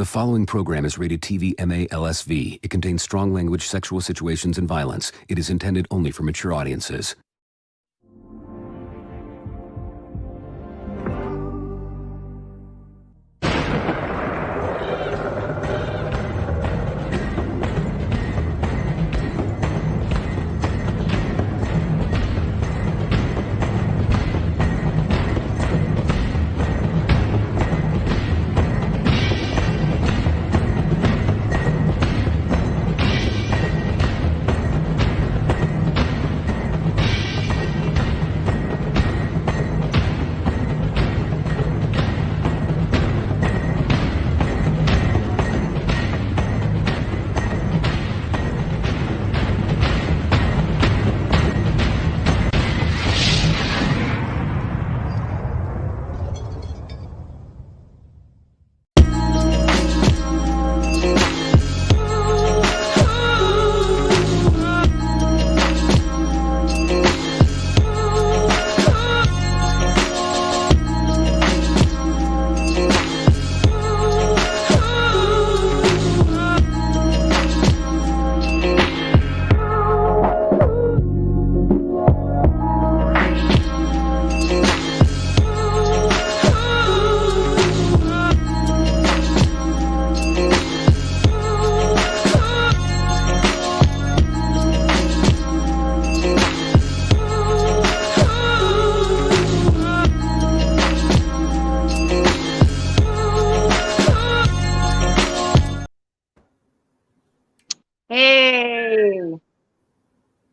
following program is rated TV MA-LSV. It contains strong language, sexual situations, and violence. It is intended only for mature audiences.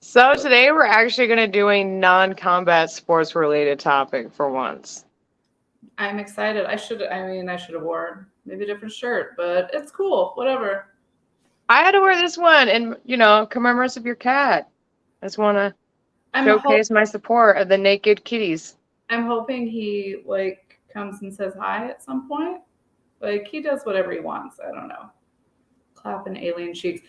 So today we're actually going to do a non-combat sports related topic for once. I'm excited. I should have worn maybe a different shirt, but it's cool. Whatever. I had to wear this one in, commemoration of your cat. I just want to showcase my support of the naked kitties. I'm hoping he comes and says hi at some point. He does whatever he wants. I don't know. Clapping alien cheeks.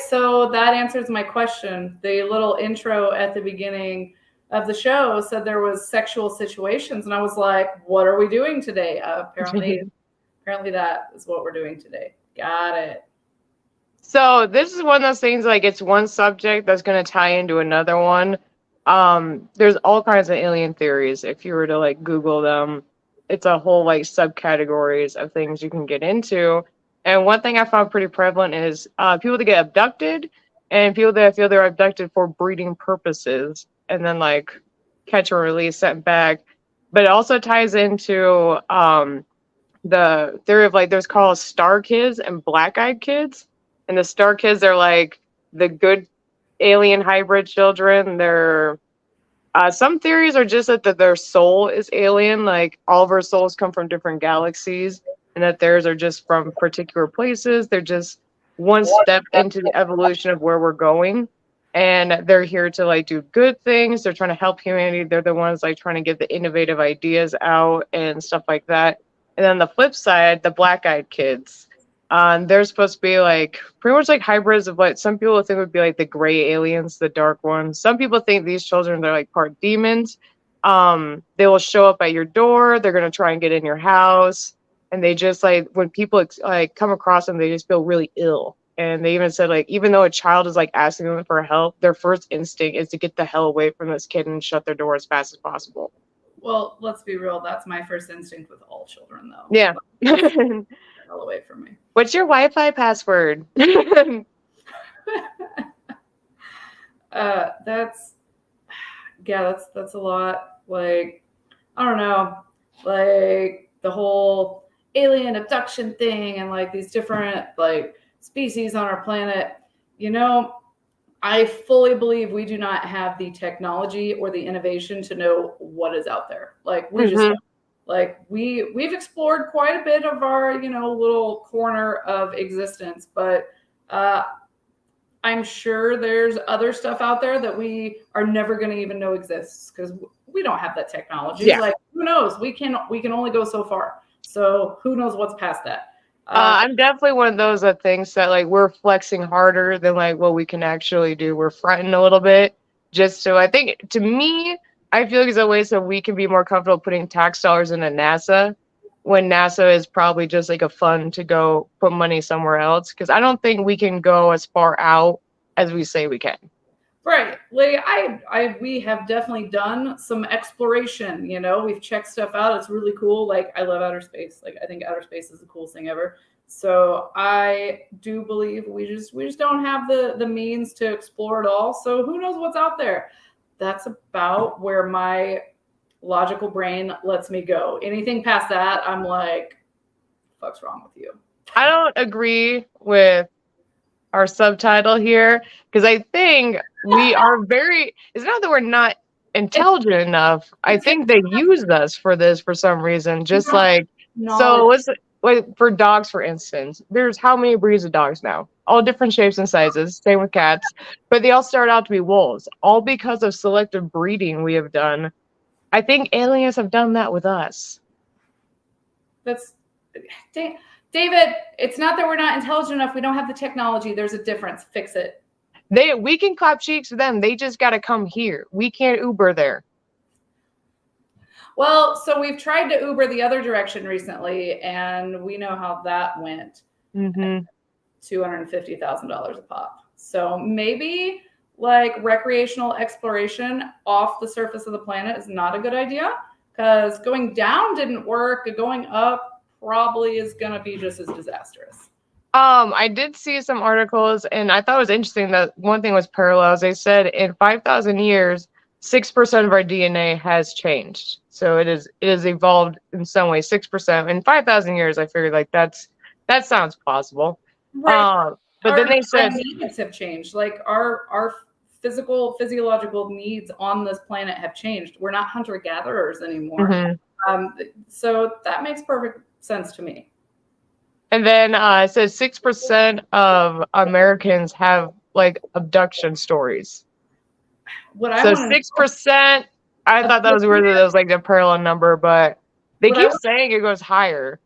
So that answers my question. The little intro at the beginning of the show said there was sexual situations, and I was like, what are we doing today? Apparently that is what we're doing today. Got it. So this is one of those things, it's one subject that's going to tie into another one. There's all kinds of alien theories. If you were to Google them, it's a whole subcategories of things you can get into. And one thing I found pretty prevalent is people that get abducted and people that feel they're abducted for breeding purposes and then catch and release, sent back. But it also ties into the theory of there's called star kids and black-eyed kids. And the star kids are the good alien hybrid children. They're some theories are just that their soul is alien. All of our souls come from different galaxies. And that theirs are just from particular places. They're just one step into the evolution of where we're going. And they're here to do good things. They're trying to help humanity. They're the ones trying to get the innovative ideas out and stuff like that. And then the flip side, the black-eyed kids. They're supposed to be pretty much hybrids of some people think would be the gray aliens, the dark ones. Some people think these children, they're part demons. They will show up at your door. They're going to try and get in your house. And they just when people come across them, they just feel really ill. And they even said even though a child is asking them for help, their first instinct is to get the hell away from this kid and shut their door as fast as possible. Well, let's be real. That's my first instinct with all children, though. Yeah. Get the hell away from me. What's your Wi-Fi password? That's a lot. I don't know. The whole alien abduction thing and these different species on our planet. I fully believe we do not have the technology or the innovation to know what is out there. We just we've explored quite a bit of our little corner of existence, but I'm sure there's other stuff out there that we are never going to even know exists because we don't have that technology. Yeah. Who knows? We can only go so far. So who knows what's past that? I'm definitely one of those that thinks that we're flexing harder than what we can actually do. We're fronting a little bit just so I think to me, I feel like it's a way so we can be more comfortable putting tax dollars into NASA when NASA is probably just like a fund to go put money somewhere else, because I don't think we can go as far out as we say we can. Right. Like we have definitely done some exploration, you know, we've checked stuff out. It's really cool. Like I love outer space. Like I think outer space is the coolest thing ever. So I do believe we just don't have the means to explore it all. So who knows what's out there? That's about where my logical brain lets me go. Anything past that, I'm like, fuck's wrong with you? I don't agree with our subtitle here, because I think we are very, it's not that we're not intelligent enough. I think they used us for this for some reason. Just like, so let's, like for dogs, for instance, there's how many breeds of dogs now? All different shapes and sizes, same with cats, but they all start out to be wolves, all because of selective breeding we have done. I think aliens have done that with us. That's, David, it's not that we're not intelligent enough. We don't have the technology. There's a difference. Fix it. We can clap cheeks for them. They just got to come here. We can't Uber there. Well, so we've tried to Uber the other direction recently, and we know how that went. Mm-hmm. $250,000 a pop. So maybe like recreational exploration off the surface of the planet is not a good idea, because going down didn't work. Going up probably is going to be just as disastrous. I did see some articles, and I thought it was interesting that one thing was parallels. They said in 5,000 years, 6% of our DNA has changed. So it is evolved in some way. 6% in 5,000 years. I figured like that sounds plausible. Right. But then they said our needs have changed. Like our physiological needs on this planet have changed. We're not hunter gatherers anymore. Mm-hmm. So that makes perfect sense to me. And then it says 6% of Americans have like abduction stories. So 6%, I thought that was weird that it was like a parallel number, but they keep saying it goes higher.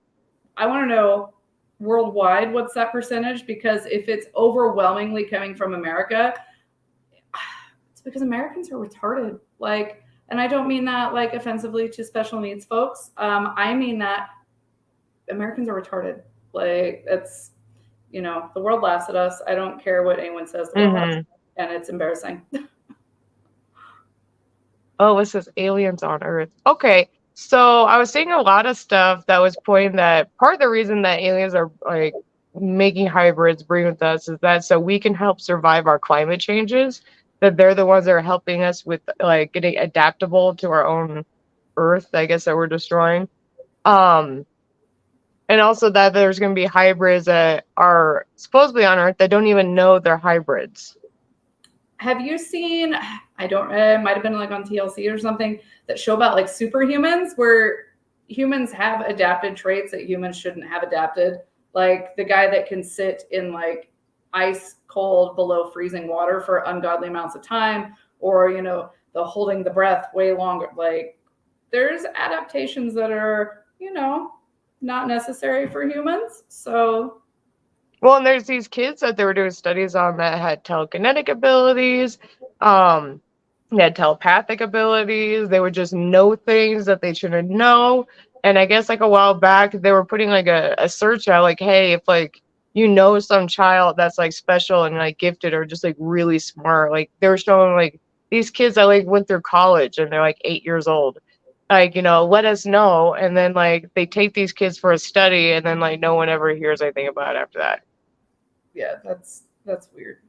I want to know worldwide what's that percentage, because if it's overwhelmingly coming from America, it's because Americans are retarded. Like, and I don't mean that like offensively to special needs folks. I mean that Americans are retarded. Like, it's, you know, the world laughs at us. I don't care what anyone says. The world laughs, and it's embarrassing. Oh, it says aliens on Earth. Okay, so I was seeing a lot of stuff that was pointing that part of the reason that aliens are like making hybrids, breeding with us, is that so we can help survive our climate changes. That they're the ones that are helping us with like getting adaptable to our own Earth, I guess, that we're destroying. And also that there's going to be hybrids that are supposedly on Earth that don't even know they're hybrids. Have you seen, it might have been like on TLC or something, that show about like superhumans, where humans have adapted traits that humans shouldn't have adapted? Like the guy that can sit in like ice cold below freezing water for ungodly amounts of time, or, you know, the holding the breath way longer. Like there's adaptations that are, you know, not necessary for humans. So, well, and there's these kids that they were doing studies on that had telekinetic abilities, they had telepathic abilities. They would just know things that they shouldn't know. And I guess like a while back, they were putting like a search out, like, hey, if like you know some child that's like special and like gifted or just like really smart, like they were showing like these kids that like went through college and they're like 8 years old. Like, you know, let us know. And then like they take these kids for a study, and then like no one ever hears anything about it after that. Yeah, that's weird.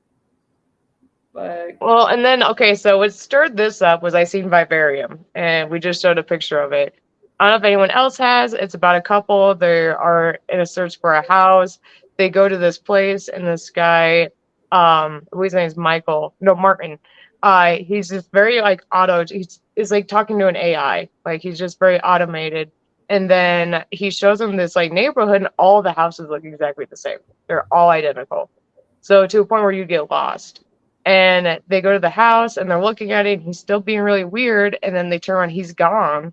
Like, well, and then okay, so what stirred this up was I seen Vivarium, and we just showed a picture of it. I don't know if anyone else has. It's about a couple. They are in a search for a house. They go to this place, and this guy, his name is Martin. He's just very like he's like talking to an AI. Like he's just very automated. And then he shows them this like neighborhood, and all the houses look exactly the same. They're all identical. So to a point where you get lost. And they go to the house and they're looking at it, and he's still being really weird. And then they turn around, he's gone.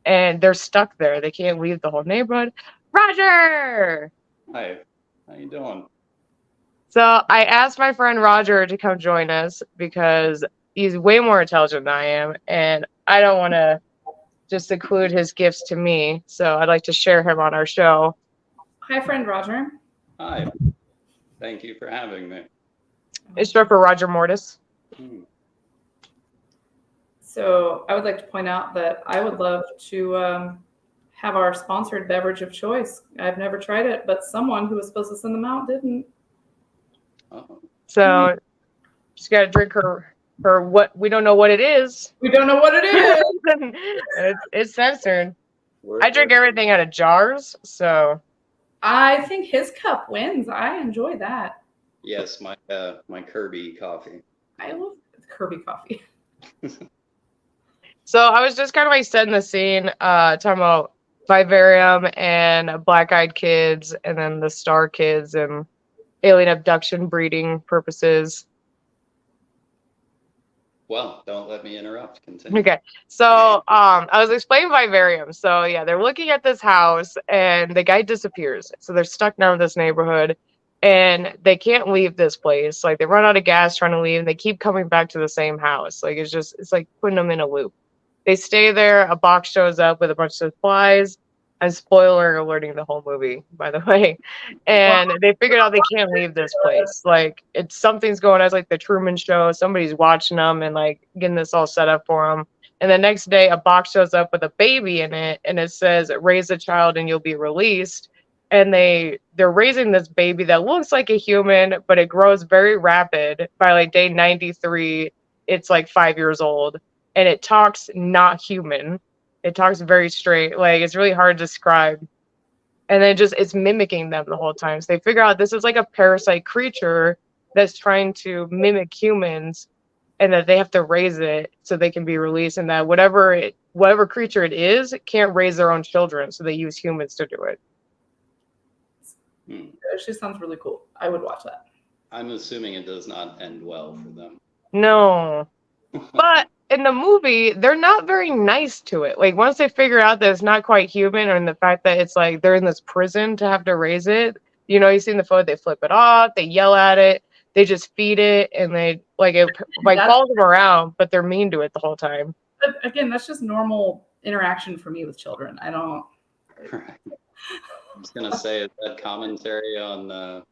And they're stuck there. They can't leave the whole neighborhood. Roger! Hi, how you doing? So I asked my friend Roger to come join us because he's way more intelligent than I am. And I don't want to just include his gifts to me. So I'd like to share him on our show. Hi, friend Roger. Hi. Thank you for having me. It's short for Roger Mortis. So I would like to point out that I would love to have our sponsored beverage of choice. I've never tried it, but someone who was supposed to send them out didn't. Oh, So she's got to drink her what we don't know what it is. We don't know what it is. It's censored. I drink everything out of jars, so I think his cup wins. I enjoy that. yes, my Kirby coffee. I love Kirby coffee. So I was just kind of like setting the scene, talking about Vivarium and Black Eyed Kids, and then the Star Kids and alien abduction breeding purposes. Well, don't let me interrupt. Continue. Okay, so I was explaining Vivarium. So yeah, they're looking at this house, and the guy disappears. So they're stuck down in this neighborhood, and they can't leave this place. Like they run out of gas trying to leave, and they keep coming back to the same house. Like it's like putting them in a loop. They stay there. A box shows up with a bunch of supplies. I'm spoiler alerting the whole movie, by the way. And they figured out they can't leave this place. Like it's something's going on. It's like the Truman Show. Somebody's watching them and like getting this all set up for them. And the next day, a box shows up with a baby in it, and it says, "Raise a child and you'll be released." And they're raising this baby that looks like a human, but it grows very rapid. By like day 93, it's like 5 years old, and it talks not human. It talks very straight. Like it's really hard to describe. And then it's mimicking them the whole time. So they figure out this is like a parasite creature that's trying to mimic humans, and that they have to raise it so they can be released, and that whatever creature it is can't raise their own children, so they use humans to do it. It actually sounds really cool. I would watch that. I'm assuming it does not end well for them. No. But in the movie, they're not very nice to it. Like once they figure out that it's not quite human, and the fact that it's like they're in this prison to have to raise it, you see in the photo, they flip it off, they yell at it, they just feed it, and they follows them around, but they're mean to it the whole time. But again, that's just normal interaction for me with children. I don't. Right. I was gonna say, is that commentary on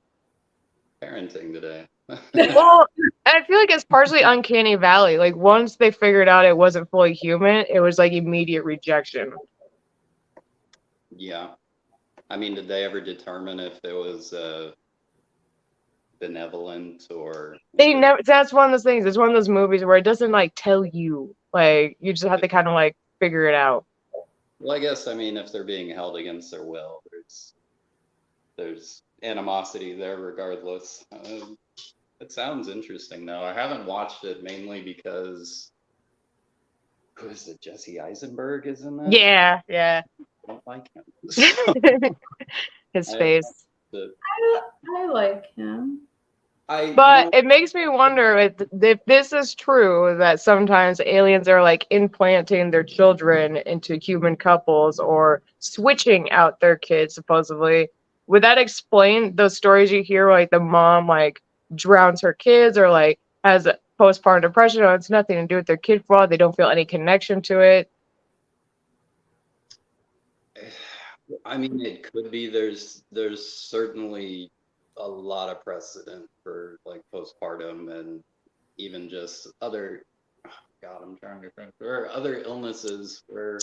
parenting today? Well, I feel like it's partially uncanny valley. Like once they figured out it wasn't fully human, it was like immediate rejection. Yeah. I mean, did they ever determine if it was benevolent or? They never. That's one of those things. It's one of those movies where it doesn't like tell you. Like you just have to kind of like figure it out. Well, I guess, I mean, if they're being held against their will, there's animosity there regardless. It sounds interesting, though. I haven't watched it mainly because, who is it? Jesse Eisenberg is in that? Yeah. I don't like him. His face. I like him. But it makes me wonder if this is true, that sometimes aliens are like implanting their children into human couples or switching out their kids, supposedly. Would that explain those stories you hear, like the mom like drowns her kids or like has postpartum depression, or it's nothing to do with their kid fraud, they don't feel any connection to it? I mean, it could be. There's certainly a lot of precedent for like postpartum and even just other. Oh God, I'm trying to think. There are other illnesses where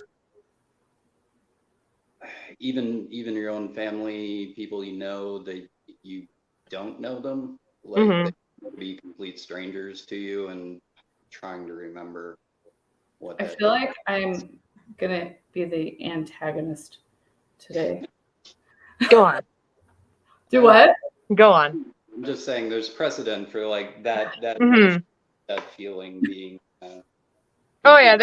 even your own family, people you don't know them, like they could be complete strangers to you, and trying to remember what. I feel like I'm gonna be the antagonist today. Go on. Do what? Go on. I'm just saying, there's precedent for like that feeling being. Oh yeah,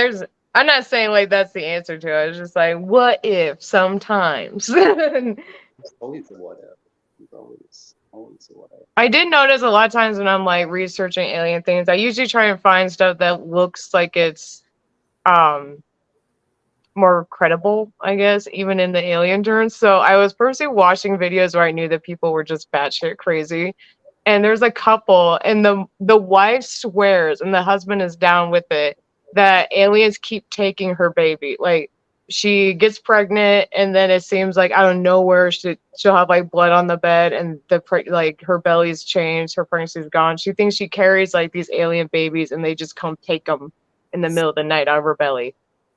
I'm not saying like that's the answer to it. It's just like, what if sometimes? It's always a what if. It's always a what if. I did notice a lot of times when I'm like researching alien things, I usually try and find stuff that looks like it's more credible, I guess, even in the alien terms. So I was personally watching videos where I knew that people were just batshit crazy. And there's a couple, and the wife swears, and the husband is down with it, that aliens keep taking her baby. Like she gets pregnant, and then it seems like out of nowhere she'll have like blood on the bed, and like her belly's changed, her pregnancy's gone. She thinks she carries like these alien babies, and they just come take them in the middle of the night out of her belly.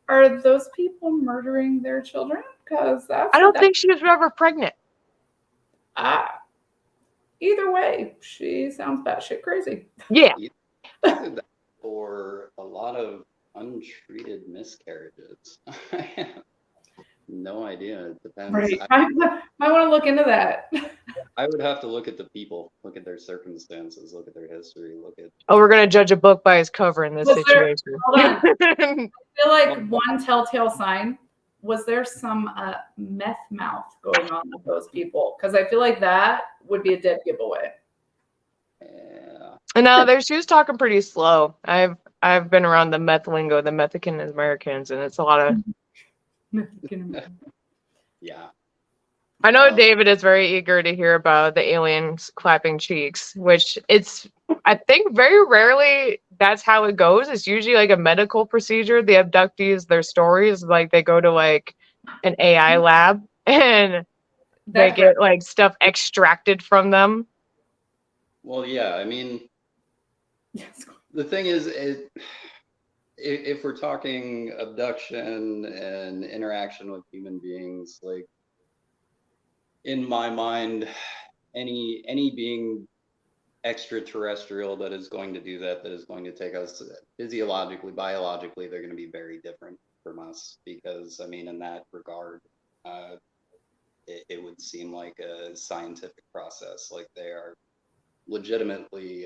Are those people murdering their children? Because I don't think she was ever pregnant. Either way, she sounds batshit crazy. Yeah. For a lot of untreated miscarriages. I have no idea. It depends. Right. I might want to look into that. I would have to look at the people, look at their circumstances, look at their history, look at. Oh, we're gonna judge a book by its cover in this situation. Hold on. I feel like one telltale sign. Was there some meth mouth going on with those people? Because I feel like that would be a dead giveaway. Yeah. No, she was talking pretty slow. I've been around the meth lingo, the Mexican Americans, and it's a lot of. Yeah. I know David is very eager to hear about the aliens clapping cheeks, which I think very rarely that's how it goes. It's usually like a medical procedure. The abductees, their stories, like they go to like an AI lab and they get like stuff extracted from them. Well, yeah, I mean, the thing is, if we're talking abduction and interaction with human beings, like in my mind, any being extraterrestrial that is going to do that is going to take us physiologically, biologically, they're going to be very different from us, because I mean, in that regard, it would seem like a scientific process, like they are legitimately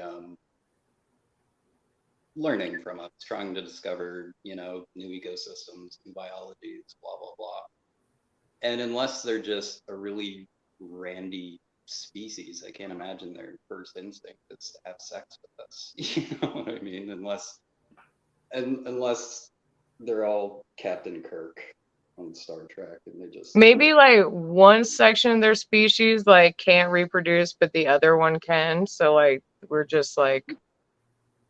learning from us, trying to discover, new ecosystems, new biologies, blah, blah, blah. And unless they're just a really randy species, I can't imagine their first instinct is to have sex with us. You know what I mean? Unless they're all Captain Kirk on Star Trek, and they just maybe like one section of their species like can't reproduce, but the other one can. So like we're just like,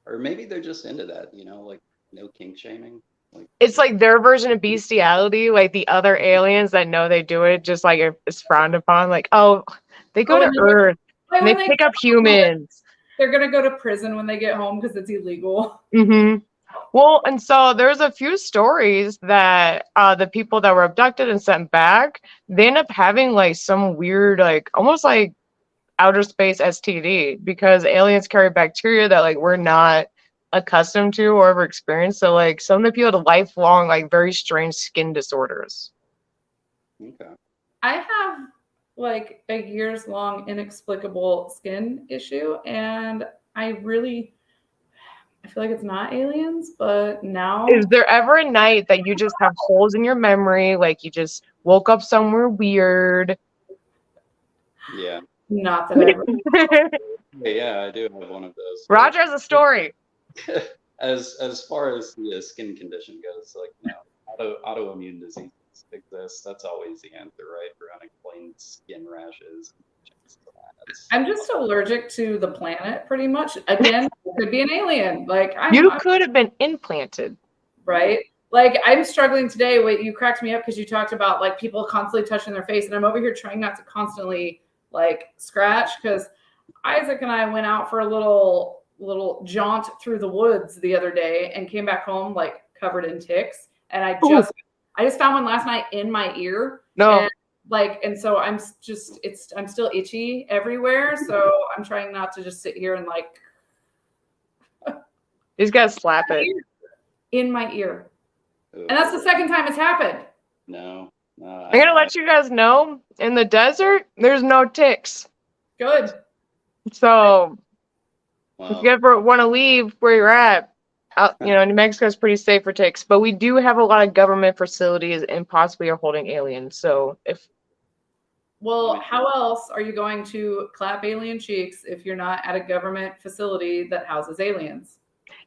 or maybe they're just into that, like no kink shaming. Like, it's like their version of bestiality. Like the other aliens that know they do it, just like it's frowned upon. Like, oh, they go to Earth and they pick up humans. They're gonna go to prison when they get home because it's illegal. Mm-hmm. Well, and so there's a few stories that the people that were abducted and sent back, they end up having like some weird, like almost like outer space STD, because aliens carry bacteria that like we're not accustomed to or ever experienced. So like some of the people have lifelong, like very strange skin disorders. Okay. I have like a years long inexplicable skin issue, and I feel like it's not aliens, but now. Is there ever a night that you just have holes in your memory, like you just woke up somewhere weird? Yeah. Not that I ever. Yeah, I do have one of those. Roger has a story. As far as the skin condition goes, like, autoimmune diseases exist. That's always the answer, right? For unexplained skin rashes. I'm just allergic to the planet, pretty much. Again, it could be an alien. Like you could have been implanted, right? Like I'm struggling today. Wait, you cracked me up because you talked about like people constantly touching their face, and I'm over here trying not to constantly like scratch, because Isaac and I went out for a little jaunt through the woods the other day and came back home like covered in ticks, and I just found one last night in my ear. No. And so I'm still itchy everywhere. So I'm trying not to just sit here and like. He's got to slap it. In my ear. And that's the second time it's happened. No. I'm going to let you guys know, in the desert, there's no ticks. Good. So if you ever want to leave where you're at, New Mexico is pretty safe for ticks, but we do have a lot of government facilities and possibly are holding aliens. So how else are you going to clap alien cheeks if you're not at a government facility that houses aliens?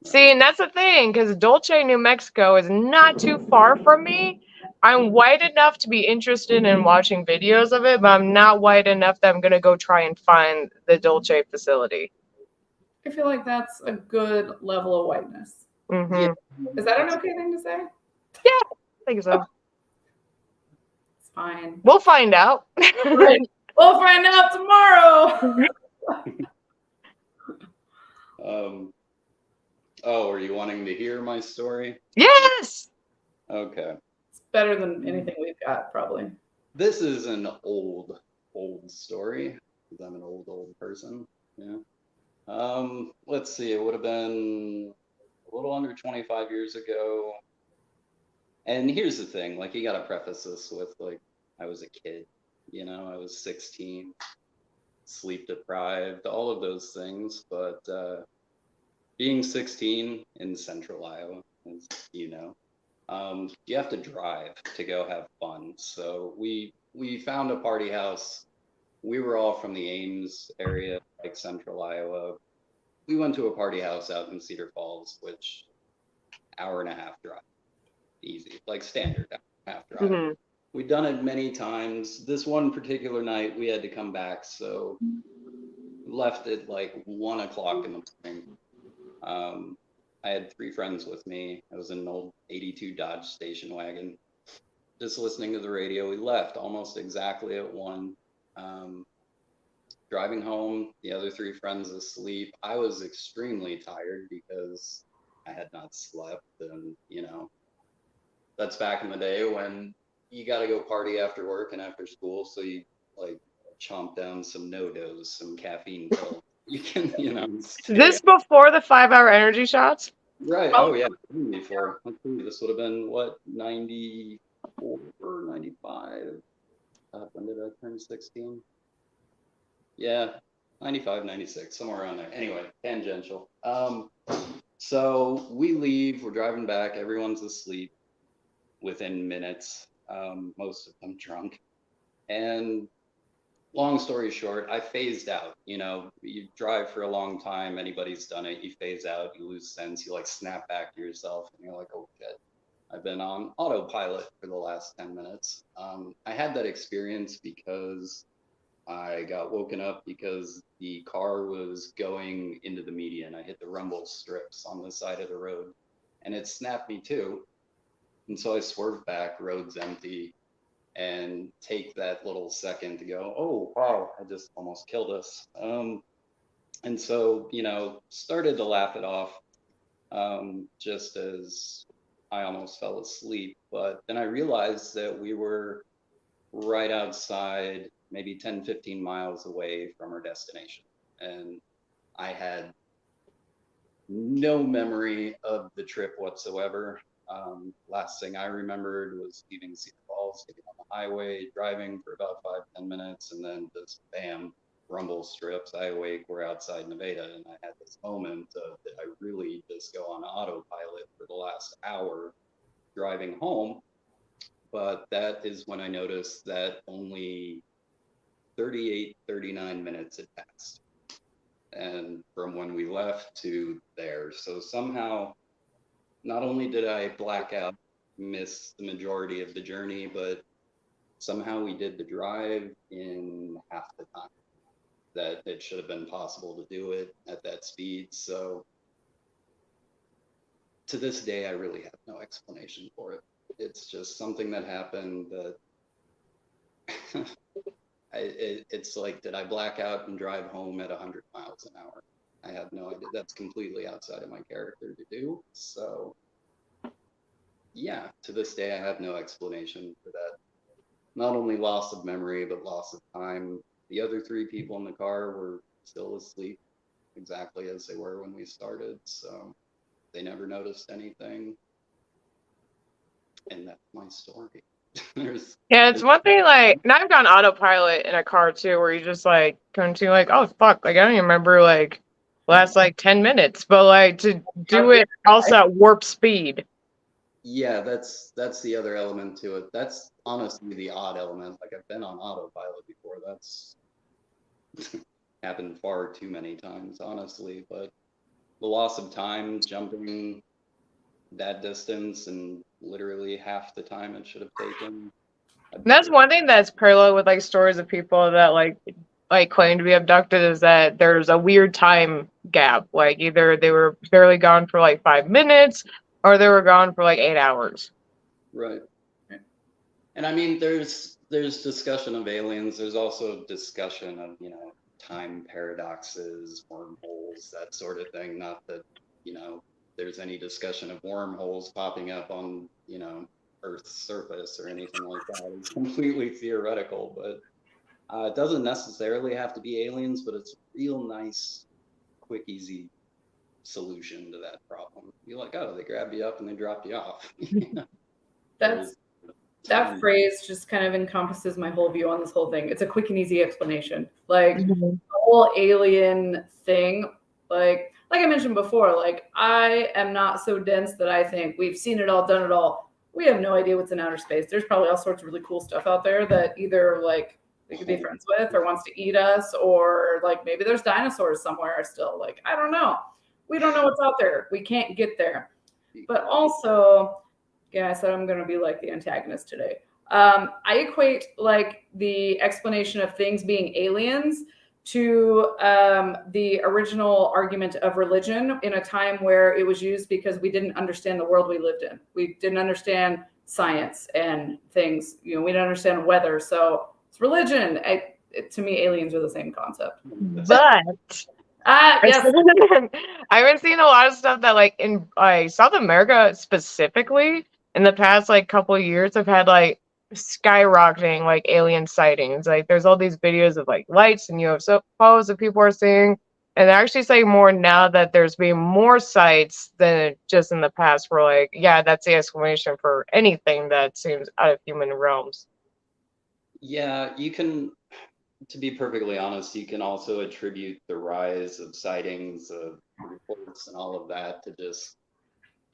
See, and that's the thing, because Dulce, New Mexico is not too far from me. I'm white enough to be interested in watching videos of it, but I'm not white enough that I'm going to go try and find the Dulce facility. I feel like that's a good level of whiteness. Mm-hmm. Yeah. Is that an okay thing to say? Yeah, I think so. fine. We'll find out. Right. We'll find out tomorrow. Oh, are you wanting to hear my story? Yes. Okay. It's better than anything we've got, probably. This is an old story, because I'm an old person. Yeah. Let's see, it would have been a little under 25 years ago. And here's the thing, like, you got to preface this with, like, I was a kid, you know, I was 16, sleep deprived, all of those things. But being 16 in central Iowa, as you know, you have to drive to go have fun. So we found a party house. We were all from the Ames area, like central Iowa. We went to a party house out in Cedar Falls, which hour and a half drive, easy, like standard hour and a half drive. Mm-hmm. We'd done it many times. This one particular night, we had to come back, so left at like 1 o'clock in the morning. I had 3 friends with me. I was in an old 82 Dodge station wagon, just listening to the radio. We left almost exactly at 1. Driving home, the other 3 friends asleep. I was extremely tired because I had not slept, and you know, that's back in the day when you got to go party after work and after school, so you like chomp down some no-dos, some caffeine pills. You can, you know, This before the 5-hour energy shots? right. Oh yeah, before. Let's see, this would have been what, 94 or 95? When did I turn 16? Yeah, 95, 96, somewhere around there. Anyway, tangential. So we leave, we're driving back, everyone's asleep within minutes, most of them drunk. And long story short, I phased out. You know, you drive for a long time, anybody's done it, you phase out, you lose sense, you like snap back to yourself, and you're like, oh shit, I've been on autopilot for the last 10 minutes. I had that experience because I got woken up because the car was going into the median. I hit the rumble strips on the side of the road, and it snapped me too. And so I swerved back, road's empty, and take that little second to go, oh, wow, I just almost killed us. And so, you know, started to laugh it off, just as I almost fell asleep. But then I realized that we were right outside, maybe 10, 15 miles away from our destination. And I had no memory of the trip whatsoever. Last thing I remembered was leaving Cedar Falls, getting on the highway, driving for about 5-10 minutes, and then just bam, rumble strips. I awake, we're outside Nevada, and I had this moment of, did I really just go on autopilot for the last hour driving home? But that is when I noticed that only 38, 39 minutes had passed. And from when we left to there. So somehow, not only did I black out, miss the majority of the journey, but somehow we did the drive in half the time that it should have been possible to do it at that speed. So to this day, I really have no explanation for it. It's just something that happened that it's like, did I black out and drive home at 100 miles an hour? I have no idea. That's completely outside of my character to do. So yeah, to this day, I have no explanation for that. Not only loss of memory, but loss of time. The other 3 people in the car were still asleep exactly as they were when we started. So they never noticed anything. And that's my story. Yeah, it's one thing, like, now I've gone autopilot in a car too, where you just like come to like, oh fuck, like I don't even remember like last like 10 minutes, but like to do it also at warp speed. Yeah, that's the other element to it. That's honestly the odd element. Like, I've been on autopilot before. That's happened far too many times, honestly. But the loss of time, jumping that distance and literally half the time it should have taken. And that's one thing that's parallel with like stories of people that like claim to be abducted, is that there's a weird time gap. Like either they were barely gone for like 5 minutes or they were gone for like 8 hours. Right. And I mean, there's there's discussion of aliens. There's also discussion of, time paradoxes, wormholes, that sort of thing. Not that, there's any discussion of wormholes popping up on, Earth's surface or anything like that. It's completely theoretical, but it doesn't necessarily have to be aliens, but it's a real nice, quick, easy solution to that problem. You're like, oh, they grabbed you up and they dropped you off. That phrase just kind of encompasses my whole view on this whole thing. It's a quick and easy explanation. Like the whole alien thing, like I mentioned before, like I am not so dense that I think we've seen it all, done it all. We have no idea what's in outer space. There's probably all sorts of really cool stuff out there that either like we could be friends with or wants to eat us, or like maybe there's dinosaurs somewhere still. Like, I don't know. We don't know what's out there. We can't get there. But also, yeah, I said I'm going to be like the antagonist today. I equate like the explanation of things being aliens to the original argument of religion in a time where it was used because we didn't understand the world we lived in. We didn't understand science and things. We didn't understand weather. So it's religion. To me, aliens are the same concept. But yes. I've been seeing a lot of stuff that like in South America specifically in the past like couple of years have had like skyrocketing like alien sightings. Like there's all these videos of like lights and UFOs that people are seeing, and they're actually saying more now that there's been more sights than just in the past. Where like, yeah, that's the explanation for anything that seems out of human realms. Yeah, you can, to be perfectly honest, you can also attribute the rise of sightings, of reports, and all of that to just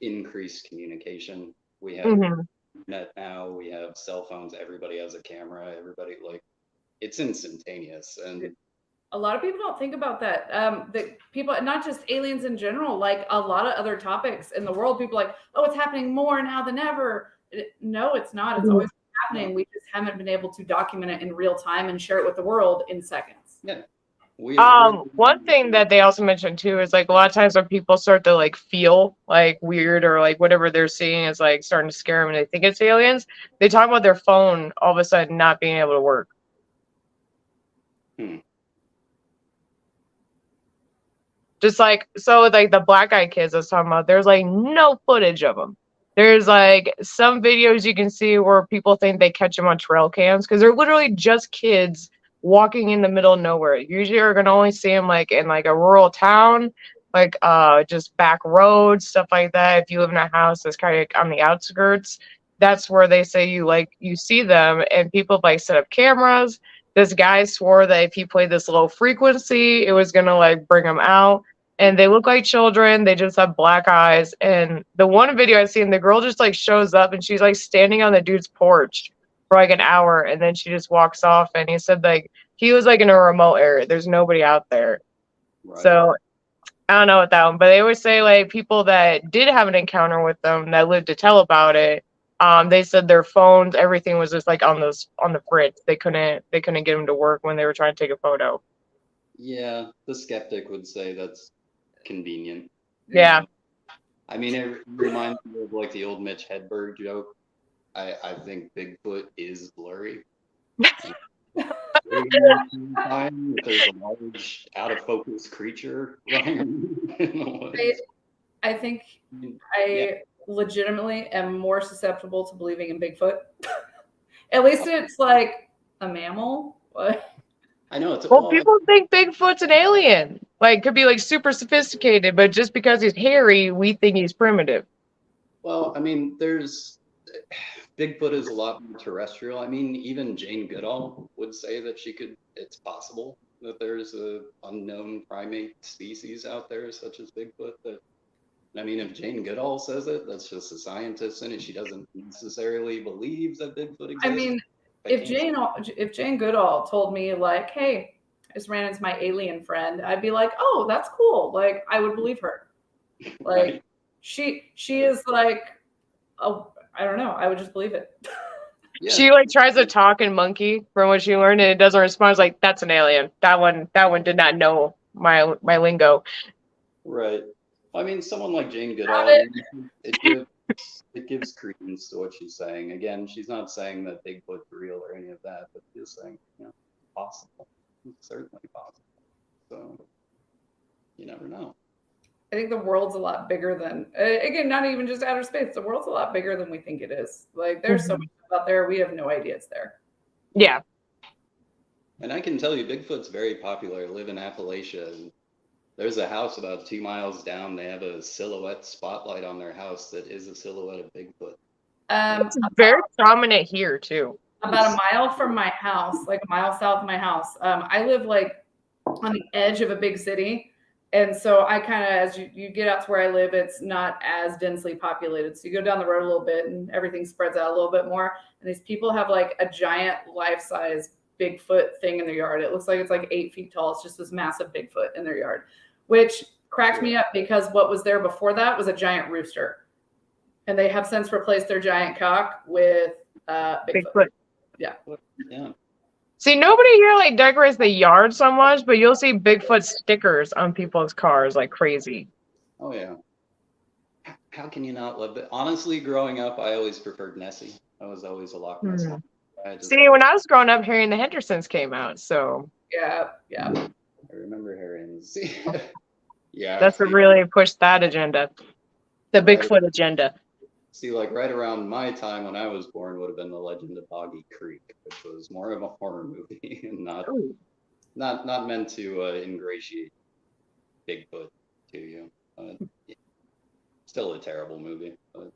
increased communication. We have internet now, we have cell phones, everybody has a camera, everybody, like, it's instantaneous. And a lot of people don't think about that. That people, not just aliens in general, like a lot of other topics in the world, people are like, oh, it's happening more now than ever. No, it's not. It's always happening. We just haven't been able to document it in real time and share it with the world in seconds. Yeah. One thing that they also mentioned too is like a lot of times when people start to like feel like weird or like whatever they're seeing is like starting to scare them and they think it's aliens, they talk about their phone all of a sudden not being able to work. Just like, so like the black eyed kids I was talking about, there's like no footage of them. There's like some videos you can see where people think they catch them on trail cams because they're literally just kids walking in the middle of nowhere. Usually you're gonna only see them like in like a rural town, like just back roads, stuff like that. If you live in a house that's kind of on the outskirts, that's where they say you see them, and people like set up cameras. This guy swore that if he played this low frequency, it was gonna like bring him out. And they look like children. They just have black eyes. And the one video I've seen, the girl just like shows up and she's like standing on the dude's porch for like an hour, and then she just walks off. And he said like he was like in a remote area. There's nobody out there. Right. So I don't know what that one, but they always say like people that did have an encounter with them that lived to tell about it. They said their phones, everything was just like on the fritz. They couldn't get them to work when they were trying to take a photo. Yeah, the skeptic would say that's convenient. Yeah. I mean, it reminds me of like the old Mitch Hedberg joke. I think Bigfoot is blurry. If there's a large out of focus creature running in the woods. I think I legitimately am more susceptible to believing in Bigfoot. At least it's like a mammal. I know it's people think Bigfoot's an alien. Like could be like super sophisticated, but just because he's hairy, we think he's primitive. Well, I mean, Bigfoot is a lot more terrestrial. I mean, even Jane Goodall would say that it's possible that there's a unknown primate species out there such as Bigfoot. I mean, if Jane Goodall says it, that's just a scientist in it. She doesn't necessarily believe that Bigfoot exists. I mean, if Jane Goodall told me like, hey, I just ran into my alien friend, I'd be like, oh, that's cool. Like, I would believe her. Like, right. she is like, oh, I don't know. I would just believe it. Yeah. She like tries to talk in monkey from what she learned, and it doesn't respond. It's like, that's an alien. That one did not know my lingo. Right. I mean, someone like Jane Goodall, it gives gives credence to what she's saying. Again, she's not saying that Bigfoot's real or any of that, but she's saying, it's possible. It's certainly possible. So you never know. I think the world's a lot bigger than, again, not even just outer space. The world's a lot bigger than we think it is. Like, there's so much out there, we have no idea it's there. Yeah. And I can tell you, Bigfoot's very popular. I live in Appalachia, and there's a house about 2 miles down. They have a silhouette spotlight on their house that is a silhouette of Bigfoot. It's very prominent here, too. About a mile from my house, like a mile south of my house. I live like on the edge of a big city. And so I kind of, as you get out to where I live, it's not as densely populated. So you go down the road a little bit and everything spreads out a little bit more. And these people have like a giant life-size Bigfoot thing in their yard. It looks like it's like 8 feet tall. It's just this massive Bigfoot in their yard, which cracked me up because what was there before that was a giant rooster. And they have since replaced their giant cock with Bigfoot. Yeah. See, nobody here like decorates the yard so much, but you'll see Bigfoot stickers on people's cars like crazy. Oh yeah. How can you not love it? Honestly, growing up, I always preferred Nessie. I was always a Loch Ness. See, when I was growing up, Harry and the Hendersons came out, so yeah. I remember Harry and yeah. That's what really pushed that agenda, the Bigfoot agenda. See, like right around my time when I was born would have been The Legend of Boggy Creek, which was more of a horror movie and not meant to ingratiate Bigfoot to you. Still a terrible movie. But.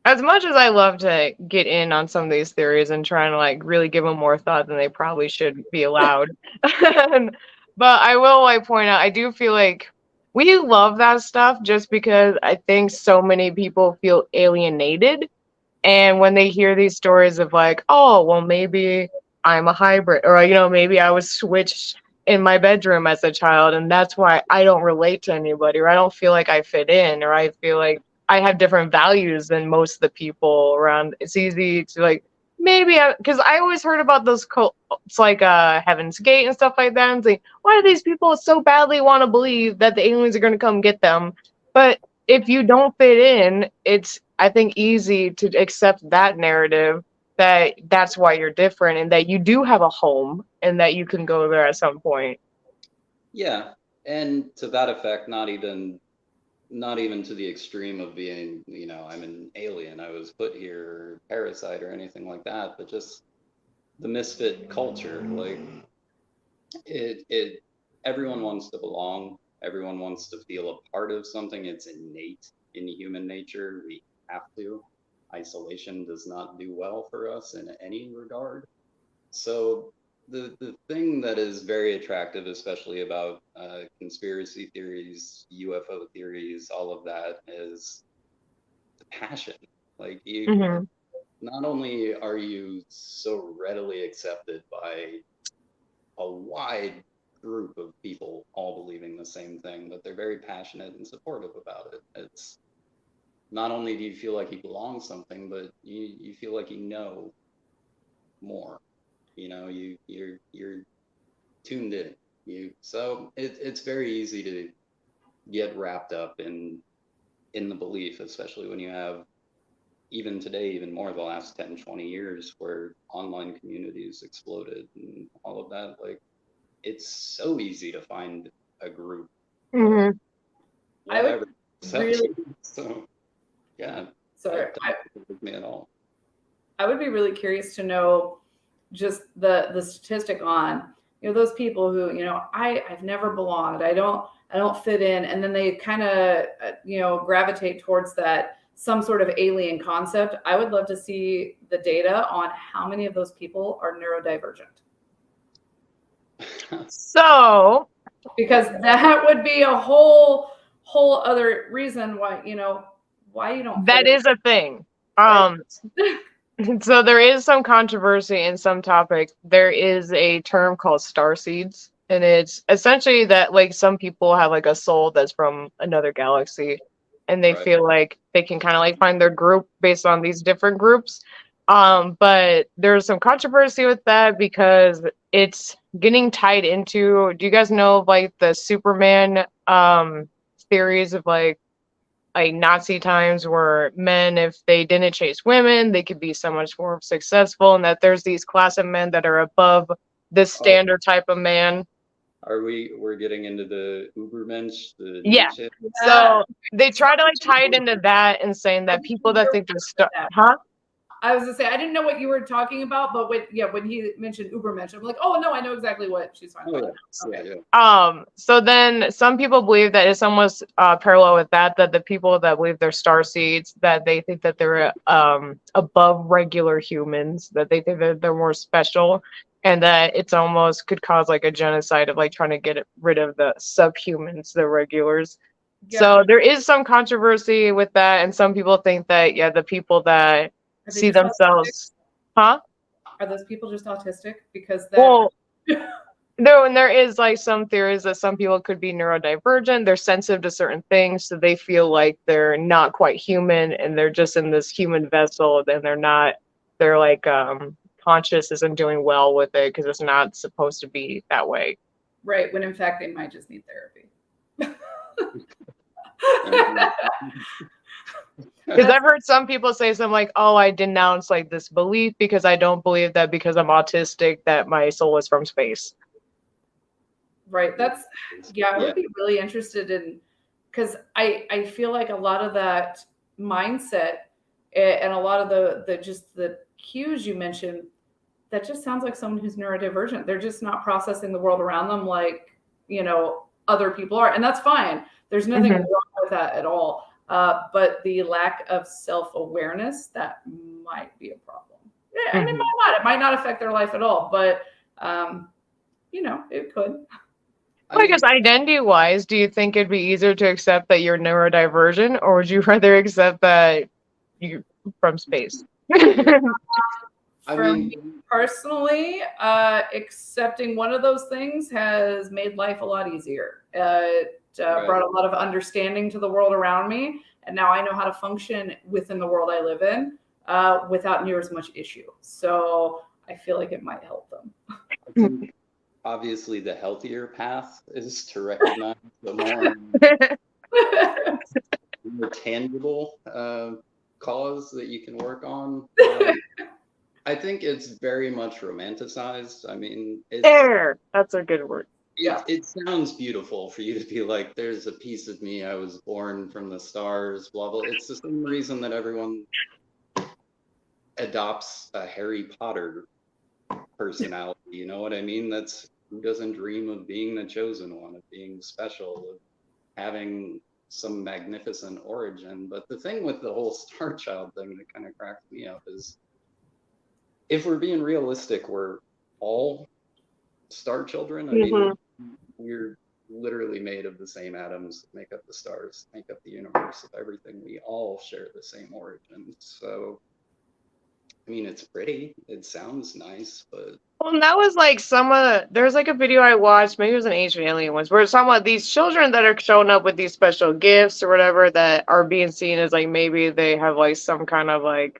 As much as I love to get in on some of these theories and trying to like really give them more thought than they probably should be allowed, but I will like point out, I do feel like we love that stuff just because I think so many people feel alienated. And when they hear these stories of like, oh, well, maybe I'm a hybrid, or, maybe I was switched in my bedroom as a child, and that's why I don't relate to anybody, or I don't feel like I fit in, or I feel like I have different values than most of the people around. It's easy to like, maybe because I always heard about those cults like Heaven's Gate and stuff like that. And it's like, why do these people so badly want to believe that the aliens are going to come get them? But if you don't fit in, it's, I think, easy to accept that narrative that that's why you're different and that you do have a home and that you can go there at some point. Yeah, and to that effect, not even to the extreme of being, I'm an alien, I was put here, or parasite or anything like that, but just the misfit culture. Like everyone wants to belong, everyone wants to feel a part of something. It's innate in human nature. We have to. Isolation does not do well for us in any regard. So the thing that is very attractive, especially about conspiracy theories, UFO theories, all of that, is the passion. Like not only are you so readily accepted by a wide group of people all believing the same thing, but they're very passionate and supportive about it. It's not only do you feel like you belong something, but you feel like you know more. You're tuned in. So it's very easy to get wrapped up in the belief, especially when you have, even today, even more the last 10, 20 years, where online communities exploded and all of that. Like, it's so easy to find a group. I would really, so yeah. Sorry, me at all. I would be really curious to know just the statistic on those people who I've never belonged, I don't fit in, and then they kind of gravitate towards that some sort of alien concept. I would love to see the data on how many of those people are neurodivergent. So, because that would be a whole other reason why you don't. That is a thing. So there is some controversy in some topics. There is a term called starseeds, and it's essentially that like some people have like a soul that's from another galaxy, and they feel like they can kind of like find their group based on these different groups. But there's some controversy with that because it's getting tied into, do you guys know like the Superman theories of like like Nazi times where men, if they didn't chase women, they could be so much more successful, and that there's these class of men that are above the Oh, standard type of man. we're getting into the Ubermensch, the Yeah. Nietzsche? So they try to like tie it into that and saying that people that think they're huh? I was gonna say I didn't know what you were talking about, but when he mentioned Ubermensch, I'm like, oh no, I know exactly what she's talking about. Okay. Yeah. So then some people believe that it's almost parallel with that the people that believe they're star seeds, that they think that they're above regular humans, that they think that they're more special, and that it's almost could cause like a genocide of like trying to get rid of the subhumans, the regulars. Yeah. So there is some controversy with that, and some people think that the people that Are they see just themselves, huh? Are those people just autistic? Because that. Well, there is like some theories that some people could be neurodivergent. They're sensitive to certain things, so they feel like they're not quite human, and they're just in this human vessel. Then they're not. They're like conscious isn't doing well with it because it's not supposed to be that way. Right, when in fact they might just need therapy. Because I've heard some people say something like, "Oh, I denounce like this belief because I don't believe that because I'm autistic that my soul is from space." Right. I would be really interested in, because I feel like a lot of that mindset and a lot of the just the cues you mentioned, that just sounds like someone who's neurodivergent. They're just not processing the world around them like, other people are. And that's fine. There's nothing wrong with that at all. But the lack of self-awareness, that might be a problem. Yeah, and it might not. It might not affect their life at all, but it could. I guess identity-wise, do you think it'd be easier to accept that you're neurodivergent, or would you rather accept that you're from space? For me personally, accepting one of those things has made life a lot easier. It brought a lot of understanding to the world around me, and now I know how to function within the world I live in without near as much issue. So I feel like it might help them. Obviously, the healthier path is to recognize the more tangible cause that you can work on. I think it's very much romanticized. I mean, that's a good word. It sounds beautiful for you to be like, there's a piece of me, I was born from the stars, blah, blah. It's the same reason that everyone adopts a Harry Potter personality. You know what I mean? That's who doesn't dream of being the chosen one, of being special, of having some magnificent origin. But the thing with the whole Star Child thing that kind of cracks me up is, if we're being realistic, we're all star children. I mean, we're literally made of the same atoms that make up the stars, make up the universe, of everything. We all share the same origin. So, I mean, it's pretty. It sounds nice, but... Well, that was like there's like a video I watched, maybe it was an Ancient Alien ones, where some of these children that are showing up with these special gifts or whatever that are being seen as like maybe they have like some kind of like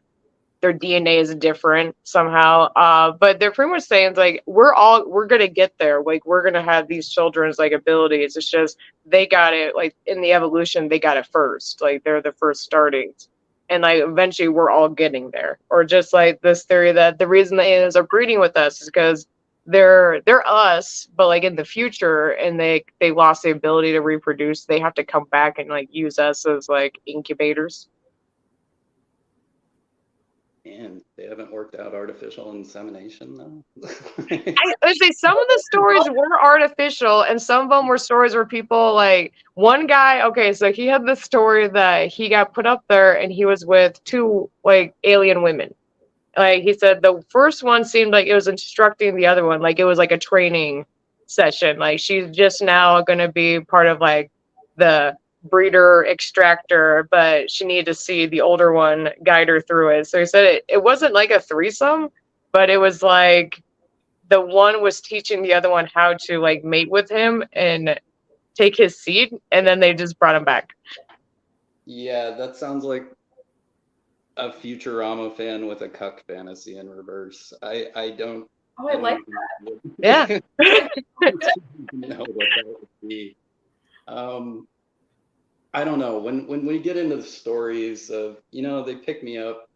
their DNA is different somehow. But they're pretty much saying like we're gonna get there. Like we're gonna have these children's like abilities. It's just they got it like in the evolution, they got it first. Like they're the first startings. And like eventually we're all getting there. Or just like this theory that the reason the aliens are breeding with us is because they're us, but like in the future, and they lost the ability to reproduce. They have to come back and like use us as like incubators. And they haven't worked out artificial insemination, though. I would say some of the stories were artificial, and some of them were stories where people like one guy. Okay, so he had the story that he got put up there, and he was with two like alien women. Like he said, the first one seemed like it was instructing the other one, like it was like a training session. Like she's just now going to be part of like the breeder extractor, but she needed to see the older one guide her through it. So he said it wasn't like a threesome, but it was like the one was teaching the other one how to like mate with him and take his seed, and then they just brought him back. Yeah, that sounds like a Futurama fan with a cuck fantasy in reverse. I don't. Oh, I like that. Yeah. know what that would be. I don't know, when we get into the stories of, they picked me up,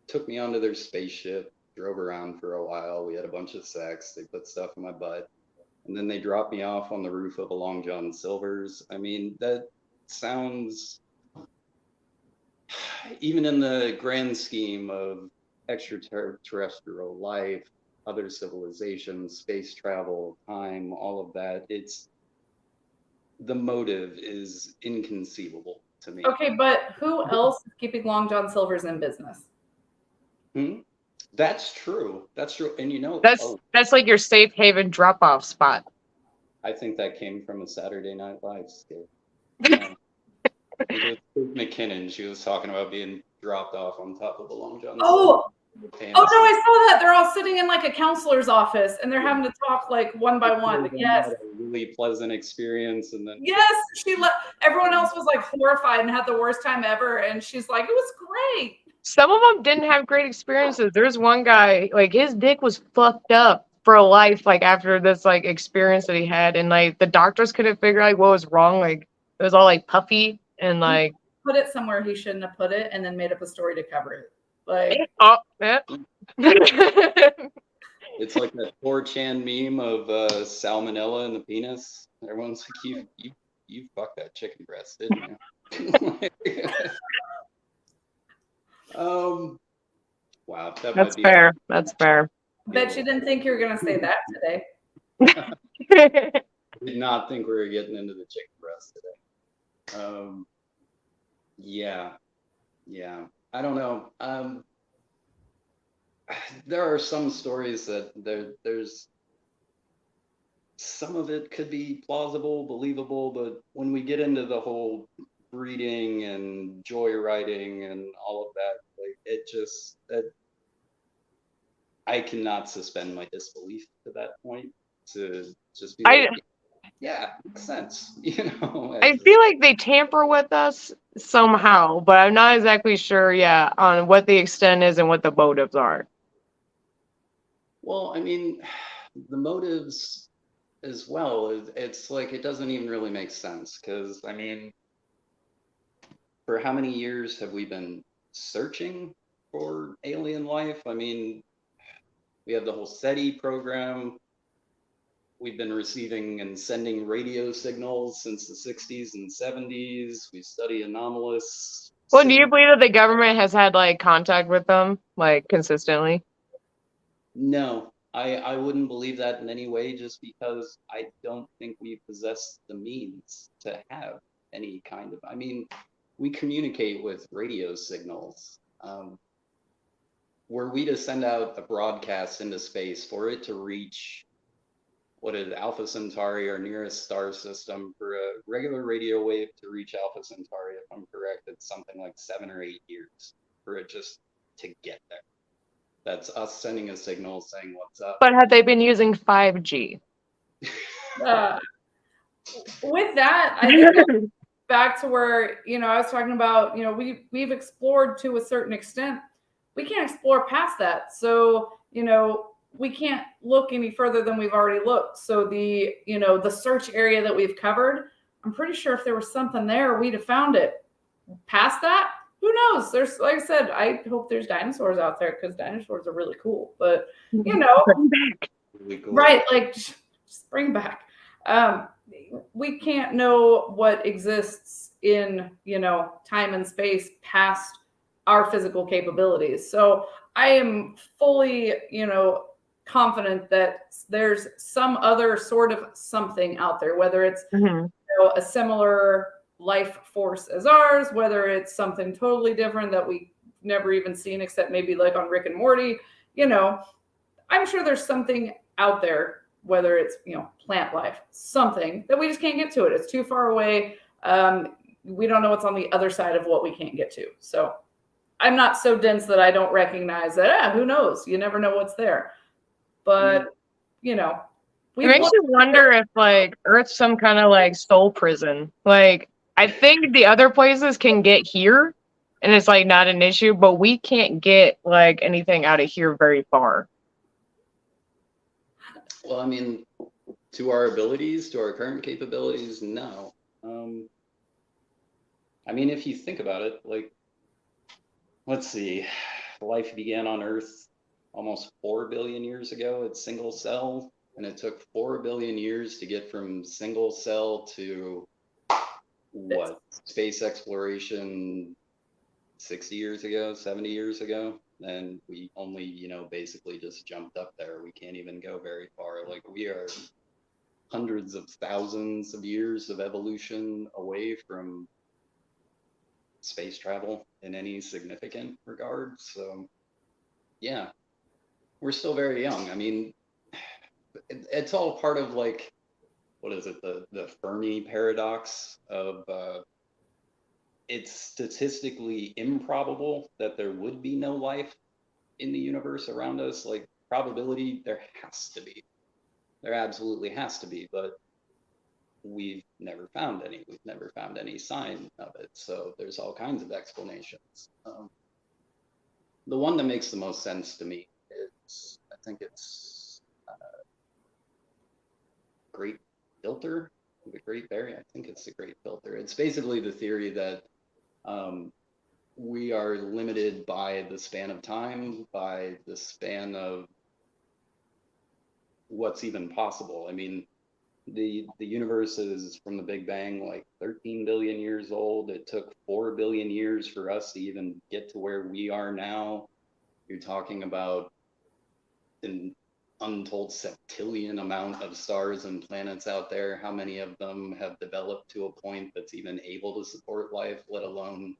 took me onto their spaceship, drove around for a while, we had a bunch of sex, they put stuff in my butt, and then they dropped me off on the roof of a Long John Silver's. I mean, that sounds, even in the grand scheme of extraterrestrial life, other civilizations, space travel, time, all of that, the motive is inconceivable to me. Okay, but who else is keeping Long John Silver's in business? That's true. That's true. And That's like your safe haven drop off spot. I think that came from a Saturday Night Live skit. Kate McKinnon, she was talking about being dropped off on top of a Long John Silver. Oh no, I saw that. They're all sitting in like a counselor's office and they're having to talk like one by one. Yes. Had a really pleasant experience, and then yes, everyone else was like horrified and had the worst time ever, and she's like, it was great. Some of them didn't have great experiences. There's one guy, like his dick was fucked up for life, like after this like experience that he had, and like the doctors couldn't figure out what was wrong. Like it was all like puffy and like put it somewhere he shouldn't have put it, and then made up a story to cover it. Like it's like that 4chan meme of salmonella in the penis. Everyone's like, you fucked that chicken breast, didn't you? Wow, that's fair. That's fair. Bet you didn't think you were gonna say that today. Did not think we were getting into the chicken breast today. Yeah. I don't know. There are some stories that there's some of it could be plausible, believable, but when we get into the whole breeding and joyriding and all of that, like I cannot suspend my disbelief to that point. To just be like, yeah, makes sense. I feel like they tamper with us somehow, but I'm not exactly sure, on what the extent is and what the motives are. Well, I mean, the motives as well, it's like it doesn't even really make sense, because, I mean, for how many years have we been searching for alien life? I mean, we have the whole SETI program. We've been receiving and sending radio signals since the 60s and 70s. We study anomalous. Well, do you believe that the government has had like contact with them like consistently? No, I wouldn't believe that in any way, just because I don't think we possess the means to have any kind of, I mean, we communicate with radio signals. Were we to send out a broadcast into space for it to reach, what is Alpha Centauri, our nearest star system, for a regular radio wave to reach Alpha Centauri, if I'm correct, it's something like 7 or 8 years for it just to get there. That's us sending a signal saying what's up. But have they been using 5G? With that, I think back to where, I was talking about, we've explored to a certain extent. We can't explore past that. So, we can't look any further than we've already looked. So the search area that we've covered, I'm pretty sure if there was something there, we'd have found it. Past that, who knows? There's, like I said, I hope there's dinosaurs out there, because dinosaurs are really cool. But bring back. Really cool. Right? Like, just bring back. We can't know what exists in time and space past our physical capabilities. So I am fully confident that there's some other sort of something out there, whether it's a similar life force as ours, whether it's something totally different that we never even seen except maybe like on Rick and Morty. I'm sure there's something out there, whether it's plant life, something that we just can't get to it. It's too far away. We don't know what's on the other side of what we can't get to. So I'm not so dense that I don't recognize that. Who knows? You never know what's there. But it makes you wonder if like Earth's some kind of like soul prison. Like I think the other places can get here and it's like not an issue, but we can't get like anything out of here very far. Well, I mean, to our abilities, to our current capabilities, no. I mean, if you think about it, like, let's see, life began on Earth almost 4 billion years ago. It's single cell, and it took 4 billion years to get from single cell to what? Space exploration 60 years ago, 70 years ago. And we only, basically just jumped up there. We can't even go very far. Like, we are hundreds of thousands of years of evolution away from space travel in any significant regard. So yeah, we're still very young. I mean, it's all part of, like, what is it, the Fermi paradox of it's statistically improbable that there would be no life in the universe around us. Like, probability, there has to be. There absolutely has to be, but we've never found any. We've never found any sign of it. So there's all kinds of explanations. The one that makes the most sense to me is, I think it's Great Filter, the Great Barrier. I think it's the Great Filter. It's basically the theory that we are limited by the span of time, by the span of what's even possible. I mean, the universe is, from the Big Bang, like 13 billion years old. It took 4 billion years for us to even get to where we are now. You're talking about an untold septillion amount of stars and planets out there. How many of them have developed to a point that's even able to support life, let alone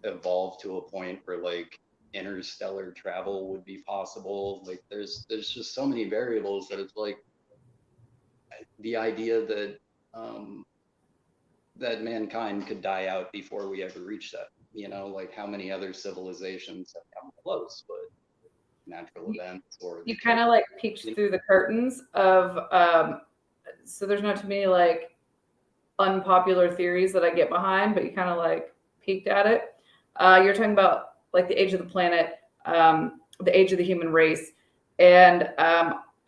evolve to a point where, like, interstellar travel would be possible? Like, there's just so many variables that it's like, the idea that that mankind could die out before we ever reach that, like, how many other civilizations have come close, but natural events or You kind of like peeked through the curtains of so there's not too many like unpopular theories that I get behind, but you kind of like peeked at it. You're talking about like the age of the planet, the age of the human race, and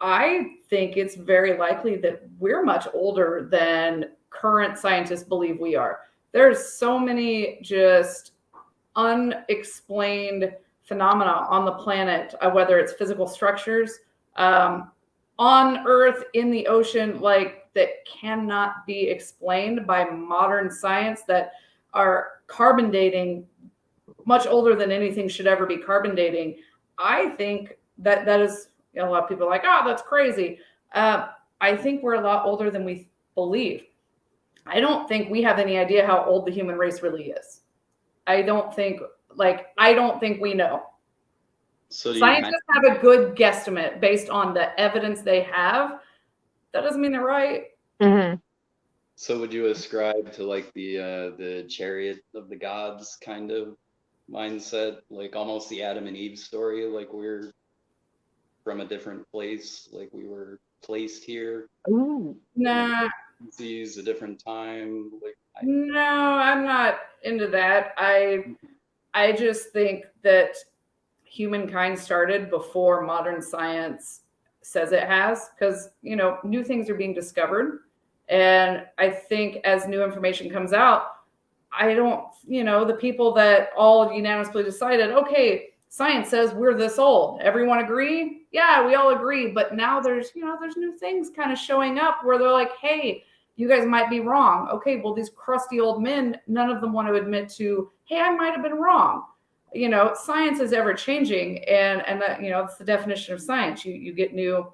I think it's very likely that we're much older than current scientists believe we are. There's so many just unexplained phenomena on the planet, whether it's physical structures on Earth, in the ocean, like, that cannot be explained by modern science, that are carbon dating much older than anything should ever be carbon dating. I think that is, a lot of people are like, oh, that's crazy. I think we're a lot older than we believe. I don't think we have any idea how old the human race really is. I don't think we know. So scientists have a good guesstimate based on the evidence they have. That doesn't mean they're right. Mm-hmm. So would you ascribe to, like, the chariot of the gods kind of mindset, like almost the Adam and Eve story, like we're from a different place, like we were placed here? Ooh. Nah. Disease, a different time. Like, no, I'm not into that. I just think that humankind started before modern science says it has, because new things are being discovered, and I think as new information comes out, I don't, the people that all unanimously decided, okay, science says we're this old, everyone agree? Yeah, we all agree. But now there's new things kind of showing up where they're like, hey, you guys might be wrong. Okay, well, these crusty old men, none of them want to admit to, hey, I might have been wrong. Science is ever changing, and that, that's the definition of science. You get new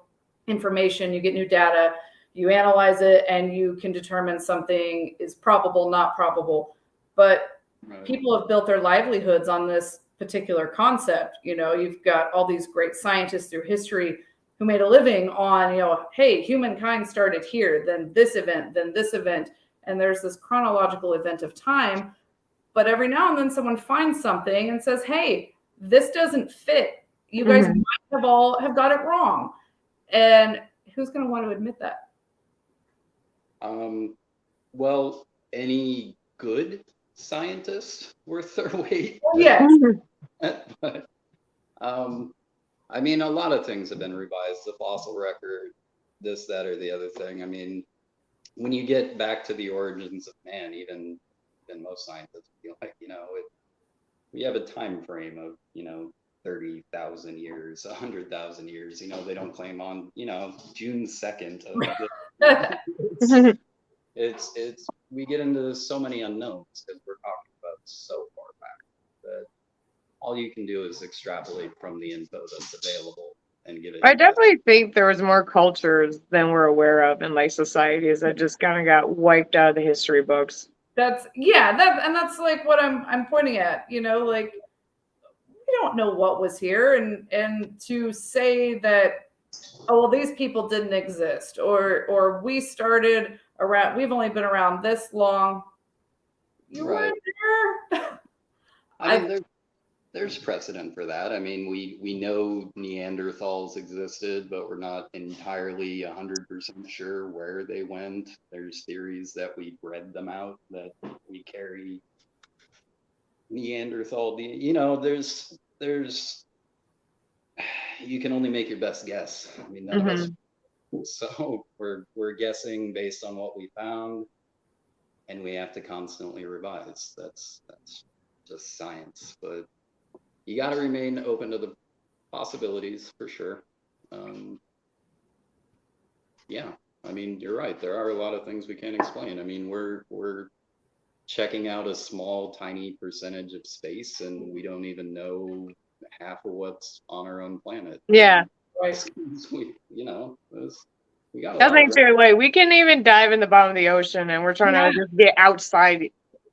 information, you get new data, you analyze it, and you can determine something is probable, not probable. But people have built their livelihoods on this particular concept. You've got all these great scientists through history who made a living on, hey, humankind started here, then this event, and there's this chronological event of time. But every now and then someone finds something and says, hey, this doesn't fit. You guys might have got it wrong. And who's going to want to admit that? Well, any good scientist worth their weight. Yes. But, I mean, a lot of things have been revised, the fossil record, this, that, or the other thing. I mean, when you get back to the origins of man, even and most scientists feel like, we have a time frame of, 30,000 years, 100,000 years. They don't claim on, June 2nd. It's we get into so many unknowns because we're talking about so far back that all you can do is extrapolate from the info that's available and give it. I definitely think there was more cultures than we're aware of in like societies that just kind of got wiped out of the history books. That's like what I'm pointing at, like we don't know what was here, and to say that, oh well, these people didn't exist, or we started around, we've only been around this long. You Right. weren't there. I mean, there's precedent for that. I mean, we know Neanderthals existed, but we're not entirely 100% sure where they went. There's theories that we bred them out, that we carry Neanderthal. There's you can only make your best guess. I mean, none of us. So we're guessing based on what we found, and we have to constantly revise. That's just science, but you got to remain open to the possibilities for sure. Yeah, I mean, you're right. There are a lot of things we can't explain. I mean, we're checking out a small, tiny percentage of space, and we don't even know half of what's on our own planet. Yeah. Right. We got a That's lot like too. Like we can't even dive in the bottom of the ocean, and we're trying to just get outside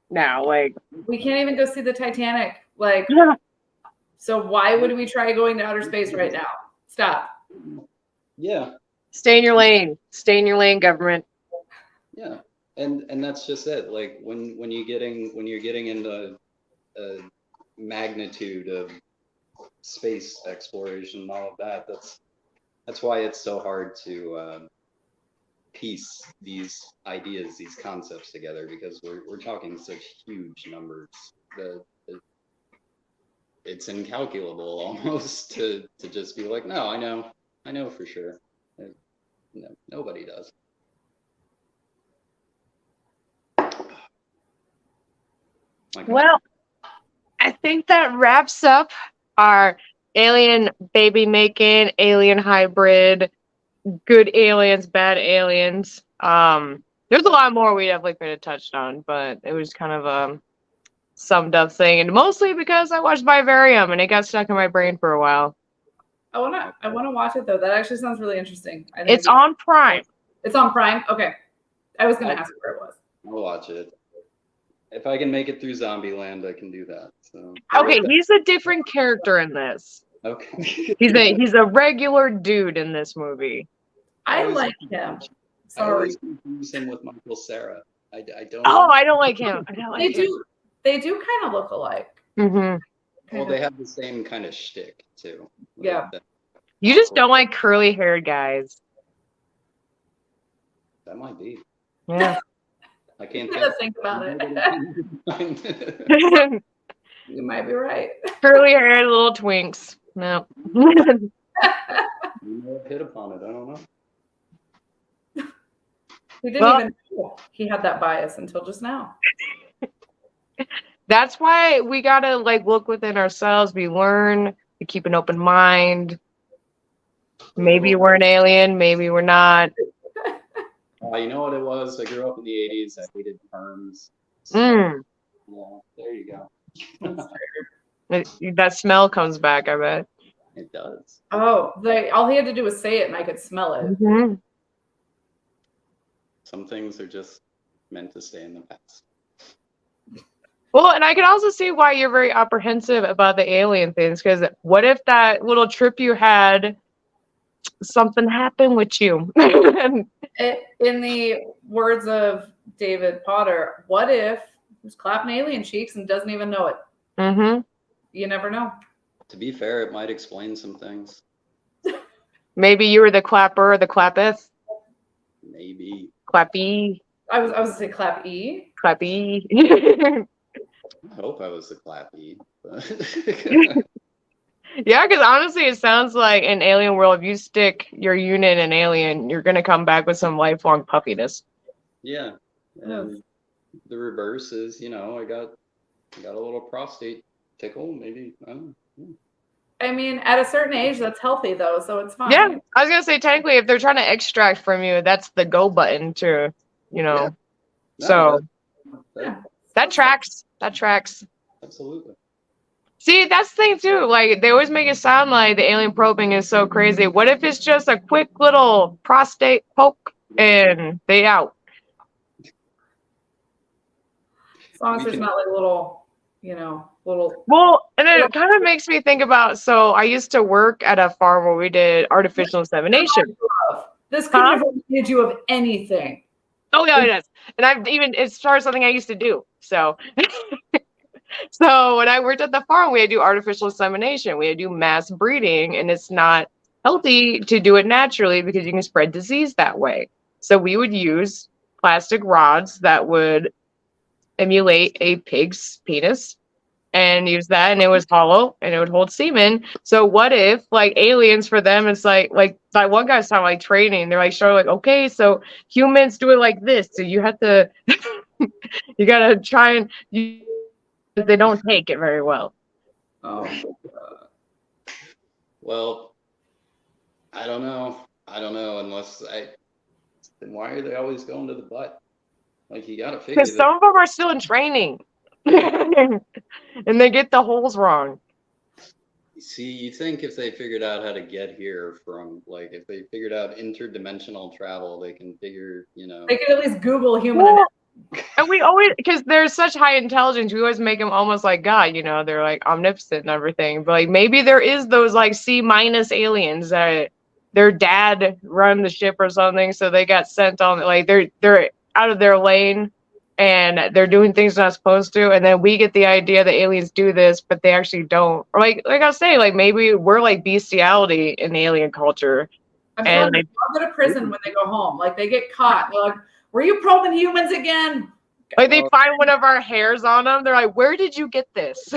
now. Like We can't even go see the Titanic. Like, yeah. so why would we try going to outer space right now? Stop. Yeah. Stay in your lane. Stay in your lane, government. Yeah, and that's just it. Like when you're getting into a magnitude of space exploration and all of that, that's why it's so hard to piece these ideas, these concepts together, because we're talking such huge numbers that it's incalculable almost to just be like, no, I know for sure. No, nobody does. Well, I think that wraps up our alien baby making, alien hybrid, good aliens, bad aliens. There's a lot more we definitely could have touched on, but it was kind of a summed up thing, and mostly because I watched Vivarium and it got stuck in my brain for a while. I wanna watch it though. That actually sounds really interesting. I think It's on Prime. It's on Prime. Okay, I was gonna ask where it was. I'll watch it. If I can make it through Zombieland, I can do that. So. Okay, he's a different character in this. Okay. He's a regular dude in this movie. I like him. I always Sorry. confuse him with Michael Cera. I don't. Oh, I don't like him. I don't like him. They do kind of look alike. Mm-hmm. Well, they have the same kind of shtick too. Yeah. You just don't like curly-haired guys. That might be. Yeah. I can't think about it. You might be right. Curly-haired little twinks. No. You may have hit upon it. I don't know. We didn't even know he had that bias until just now. That's why we gotta like look within ourselves. We learn. We keep an open mind. Maybe we're an alien. Maybe we're not. You know what it was? I grew up in the 80s. I hated perms. So, yeah, there you go. That smell comes back, I bet. It does. Oh, all he had to do was say it and I could smell it. Mm-hmm. Some things are just meant to stay in the past. Well, and I can also see why you're very apprehensive about the alien things, because what if that little trip you had, something happened with you? In the words of David Potter, what if he's clapping alien cheeks and doesn't even know it? Mm-hmm. You never know. To be fair, it might explain some things. Maybe you were the clapper or the clappeth. Maybe. Clappy. I was gonna say clap E. Clappy. I hope I was the clappy. But Yeah, because honestly, it sounds like in Alien World, if you stick your unit in an alien, you're going to come back with some lifelong puffiness. yeah. And the reverse is, I got a little prostate tickle, maybe. I don't know. I mean, at a certain age, that's healthy though, so it's fine. Yeah, I was gonna say technically, if they're trying to extract from you, that's the go button to, Yeah. No, So Yeah. that tracks. That tracks. absolutely. See, that's the thing too. Like they always make it sound like the alien probing is so crazy. What if it's just a quick little prostate poke and they out? As long as We there's can- not like little. Well, and it kind of makes me think about. So I used to work at a farm where we did artificial insemination. This couldn't have reminded you of anything. Oh yeah, it is. And it started something I used to do. So, so when I worked at the farm, we had to do artificial insemination. We had to do mass breeding, and it's not healthy to do it naturally because you can spread disease that way. So we would use plastic rods that would emulate a pig's penis and use that, and it was hollow and it would hold semen. So what if like aliens for them, it's like that one guy's talking like training. They're like showing like, okay, so humans do it like this. So you have to you gotta try and they don't take it very well. Oh. Well, I don't know unless then why are they always going to the butt? Like you gotta figure Because that. some of them are still in training. And they get the holes wrong. See, you think if they figured out how to get here from, like, if they figured out interdimensional travel, they can figure, They could at least Google human. Well, and we always, because they're such high intelligence, we always make them almost like God, they're like omnipotent and everything. But like maybe there is those like C- aliens that their dad run the ship or something, so they got sent on, like they're out of their lane and they're doing things not supposed to, and then we get the idea that aliens do this, but they actually don't. Or like I was saying, like maybe we're like bestiality in the alien culture. I'm And telling you, they'll go to prison when they go home. Like they get caught. They're like, "Were you probing humans again?" Like they find one of our hairs on them. They're like, "Where did you get this?"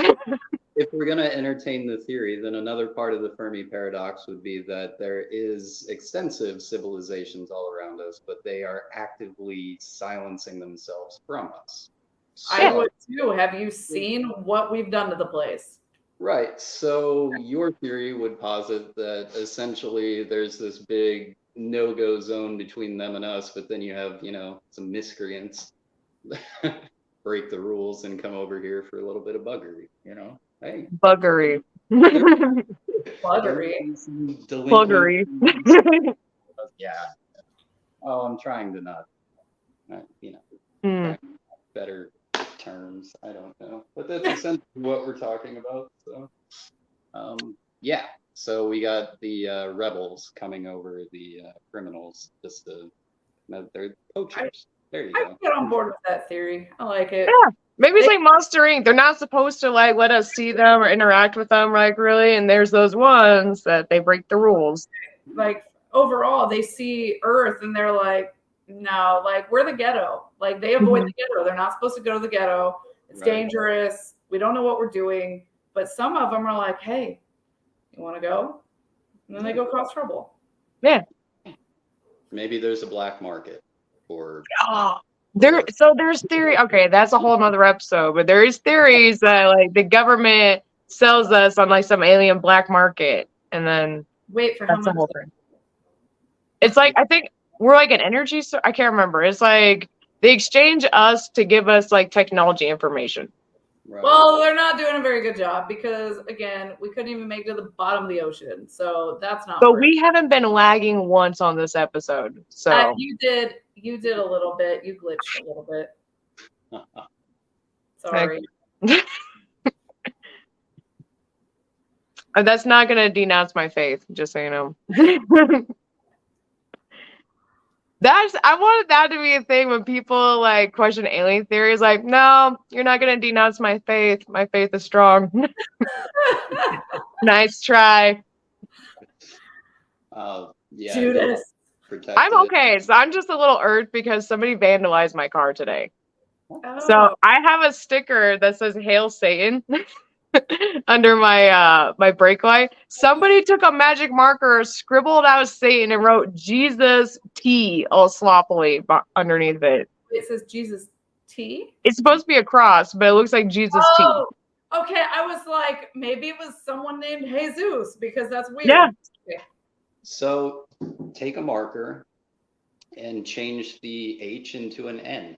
if we're going to entertain the theory, then another part of the Fermi paradox would be that there is extensive civilizations all around us, but they are actively silencing themselves from us. I would too. Have you seen what we've done to the place? Right. So your theory would posit that essentially there's this big no-go zone between them and us, but then you have, some miscreants break the rules and come over here for a little bit of buggery, Hey. Buggery. Buggery. Buggery. Yeah. Oh, I'm trying to not, better terms. I don't know, but that's essentially what we're talking about. So, yeah. So we got the rebels coming over the criminals. They're poachers. There you I go. get on board with that theory. I like it. Yeah. Maybe it's like Monster Inc. They're not supposed to like let us see them or interact with them, like really. And there's those ones that they break the rules. Like overall, they see Earth and they're like, no, like we're the ghetto. Like they avoid the ghetto. They're not supposed to go to the ghetto. It's dangerous. We don't know what we're doing. But some of them are like, hey, you want to go? And then they go cause trouble. Yeah. Maybe there's a black market for. There's theory. Okay, that's a whole nother episode. But there is theories that like the government sells us on like some alien black market, and then wait for how that's the much. whole thing. It's like I think we're like an energy. I can't remember. It's like they exchange us to give us like technology information. Right. Well, they're not doing a very good job because again, we couldn't even make it to the bottom of the ocean, so that's not. But we haven't been lagging once on this episode. So you did a little bit. You glitched a little bit. Sorry. That's not gonna denounce my faith, just so you know. I wanted that to be a thing when people like question alien theories. Like, no, you're not gonna denounce my faith. My faith is strong. Nice try. Yeah. Judas. I'm okay. So I'm just a little irked because somebody vandalized my car today. Oh. So I have a sticker that says "Hail Satan" under my my brake light. Somebody took a magic marker, scribbled out Satan, and wrote Jesus T all sloppily underneath it. It says Jesus T? It's supposed to be a cross, but it looks like Jesus T. Oh, okay. I was like, maybe it was someone named Jesus because that's weird. Yeah. Okay. So take a marker and change the H into an N.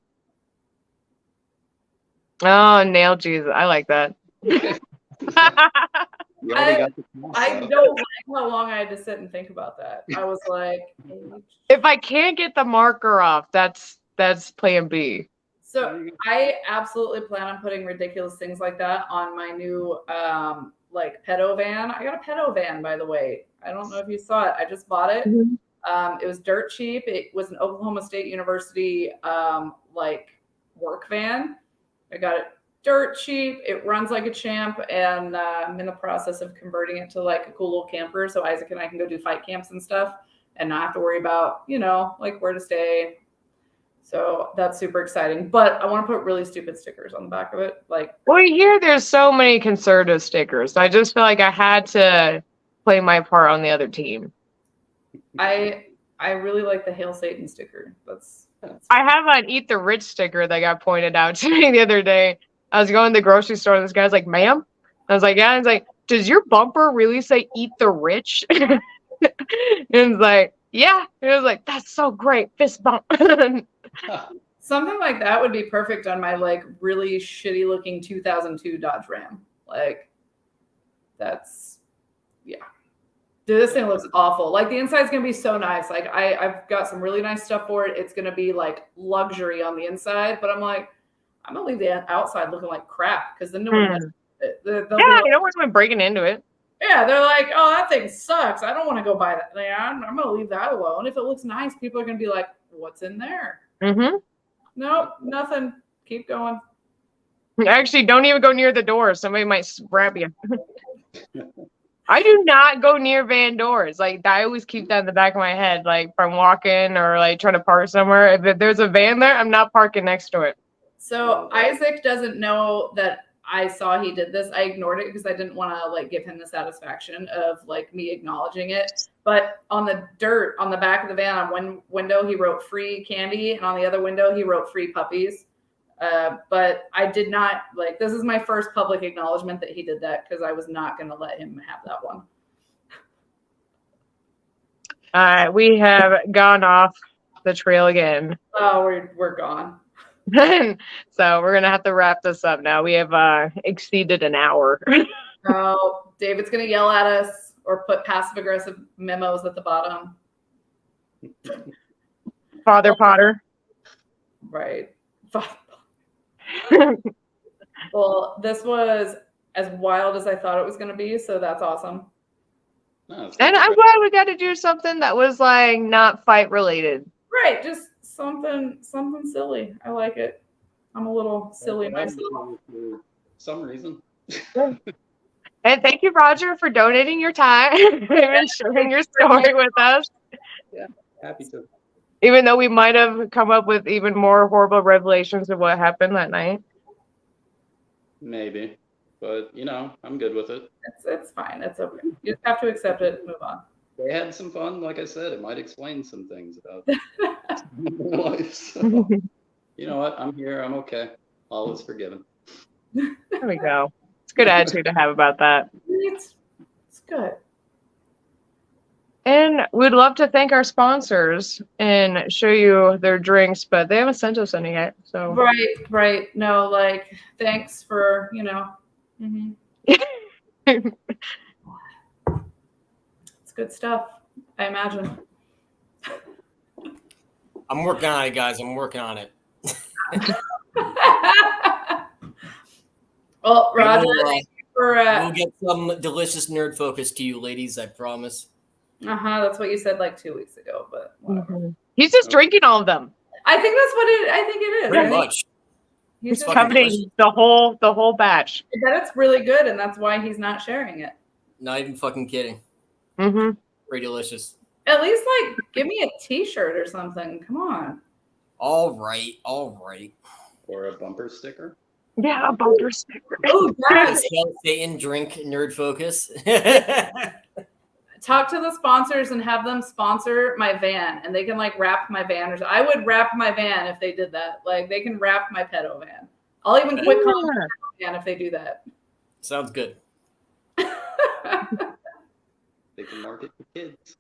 Oh, nailed Jesus. I like that. You already got the cross I out. don't like how long I had to sit and think about that. I was like, If I can't get the marker off, that's plan B. so I absolutely plan on putting ridiculous things like that on my new like pedo van. I got a pedo van, by the way. I don't know if you saw it. I just bought it. It was dirt cheap. It was an Oklahoma State University like work van. I got it dirt cheap. It runs like a champ, and I'm in the process of converting it to like a cool little camper so Isaac and I can go do fight camps and stuff and not have to worry about, you know, like where to stay. So that's super exciting. But I want to put really stupid stickers on the back of it. Like, Well, here there's so many conservative stickers. I just feel like I had to play my part on the other team. I really like the Hail Satan sticker. That's I have an Eat the Rich sticker that got pointed out to me the other day. I was going to the grocery store and this guy's like, ma'am? I was like, yeah. He's like, does your bumper really say Eat the Rich? And it's like, yeah. And it was like, that's so great. Fist bump. something like that would be perfect on my like really shitty looking 2002 Dodge Ram. Like, that's, yeah. Dude, this thing looks awful. Like the inside's gonna be so nice. Like I've got some really nice stuff for it. It's gonna be like luxury on the inside, but I'm like, I'm gonna leave the outside looking like crap because then no one messes with it. They'll be like, you don't want someone breaking into it. yeah, they're like, oh, that thing sucks. I don't want to go buy that. Yeah, I'm gonna leave that alone. If it looks nice, people are gonna be like, what's in there? Mm-hmm. Nope, nothing. Keep going. Actually, don't even go near the door. Somebody might grab you. I do not go near van doors. Like, I always keep that in the back of my head. Like, if I'm walking or like trying to park somewhere, if there's a van there, I'm not parking next to it. So Isaac doesn't know that I saw he did this. I ignored it because I didn't want to like give him the satisfaction of like me acknowledging it. But on the dirt on the back of the van, on one window he wrote free candy, and on the other window he wrote free puppies. But I did not like. This is my first public acknowledgement that he did that because I was not going to let him have that one. All right, we have gone off the trail again. Oh, we're gone. So we're gonna have to wrap this up now. We have exceeded an hour. Oh, David's gonna yell at us or put passive aggressive memos at the bottom. Father Potter. Right. Well, this was as wild as I thought it was gonna be, so that's awesome. No, And I'm glad we got to do something that was like not fight related. Right, just something silly. I like it. I'm a little silly myself. For some reason. And thank you, Roger, for donating your time and sharing your story with us. Yeah, happy to. Even though we might have come up with even more horrible revelations of what happened that night. Maybe. But, you know, I'm good with it. It's fine. It's okay. You just have to accept it and move on. They had some fun. Like I said, it might explain some things about their life. So, you know what? I'm here. I'm okay. All is forgiven. There we go. It's a good attitude to have about that. It's good. And we'd love to thank our sponsors and show you their drinks, but they haven't sent us any yet. So Right. No, like, thanks for, you know. Mm-hmm. It's good stuff, I imagine. I'm working on it, guys. I'm working on it. Well, Roger, thank you for we'll get some delicious nerd focus to you, ladies. I promise. that's what you said like 2 weeks ago, but whatever. He's just drinking all of them. I think that's what I think it is. Pretty much. He's He's just coveting the whole batch. I bet it's really good, and that's why he's not sharing it. Not even fucking kidding. Mm-hmm. Pretty delicious. At least, like, give me a T-shirt or something. Come on. All right. Or a bumper sticker. Yeah, a bumper sticker. Oh, yes. Hail Satan, drink nerd focus. talk to the sponsors and have them sponsor my van, and they can like wrap my van. Or I would wrap my van if they did that. Like they can wrap my pedo van. I'll even quit calling it a van if they do that. Sounds good. They can market to kids.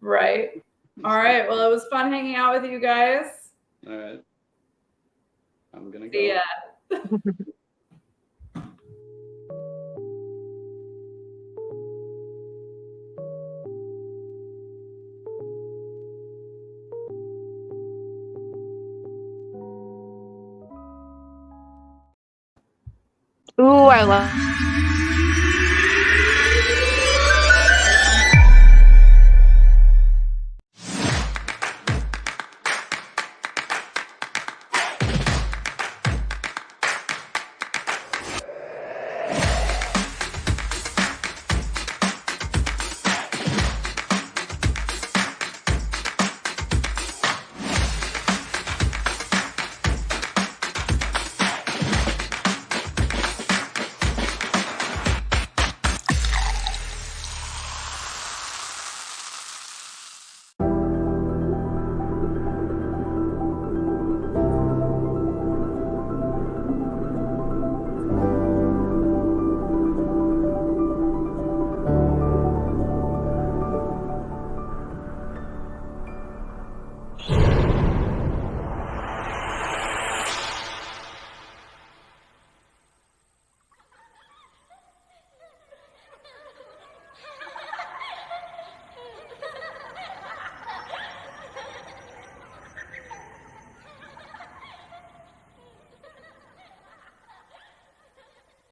Right. All right. Well, it was fun hanging out with you guys. All right. I'm gonna go. See ya. Ooh, I love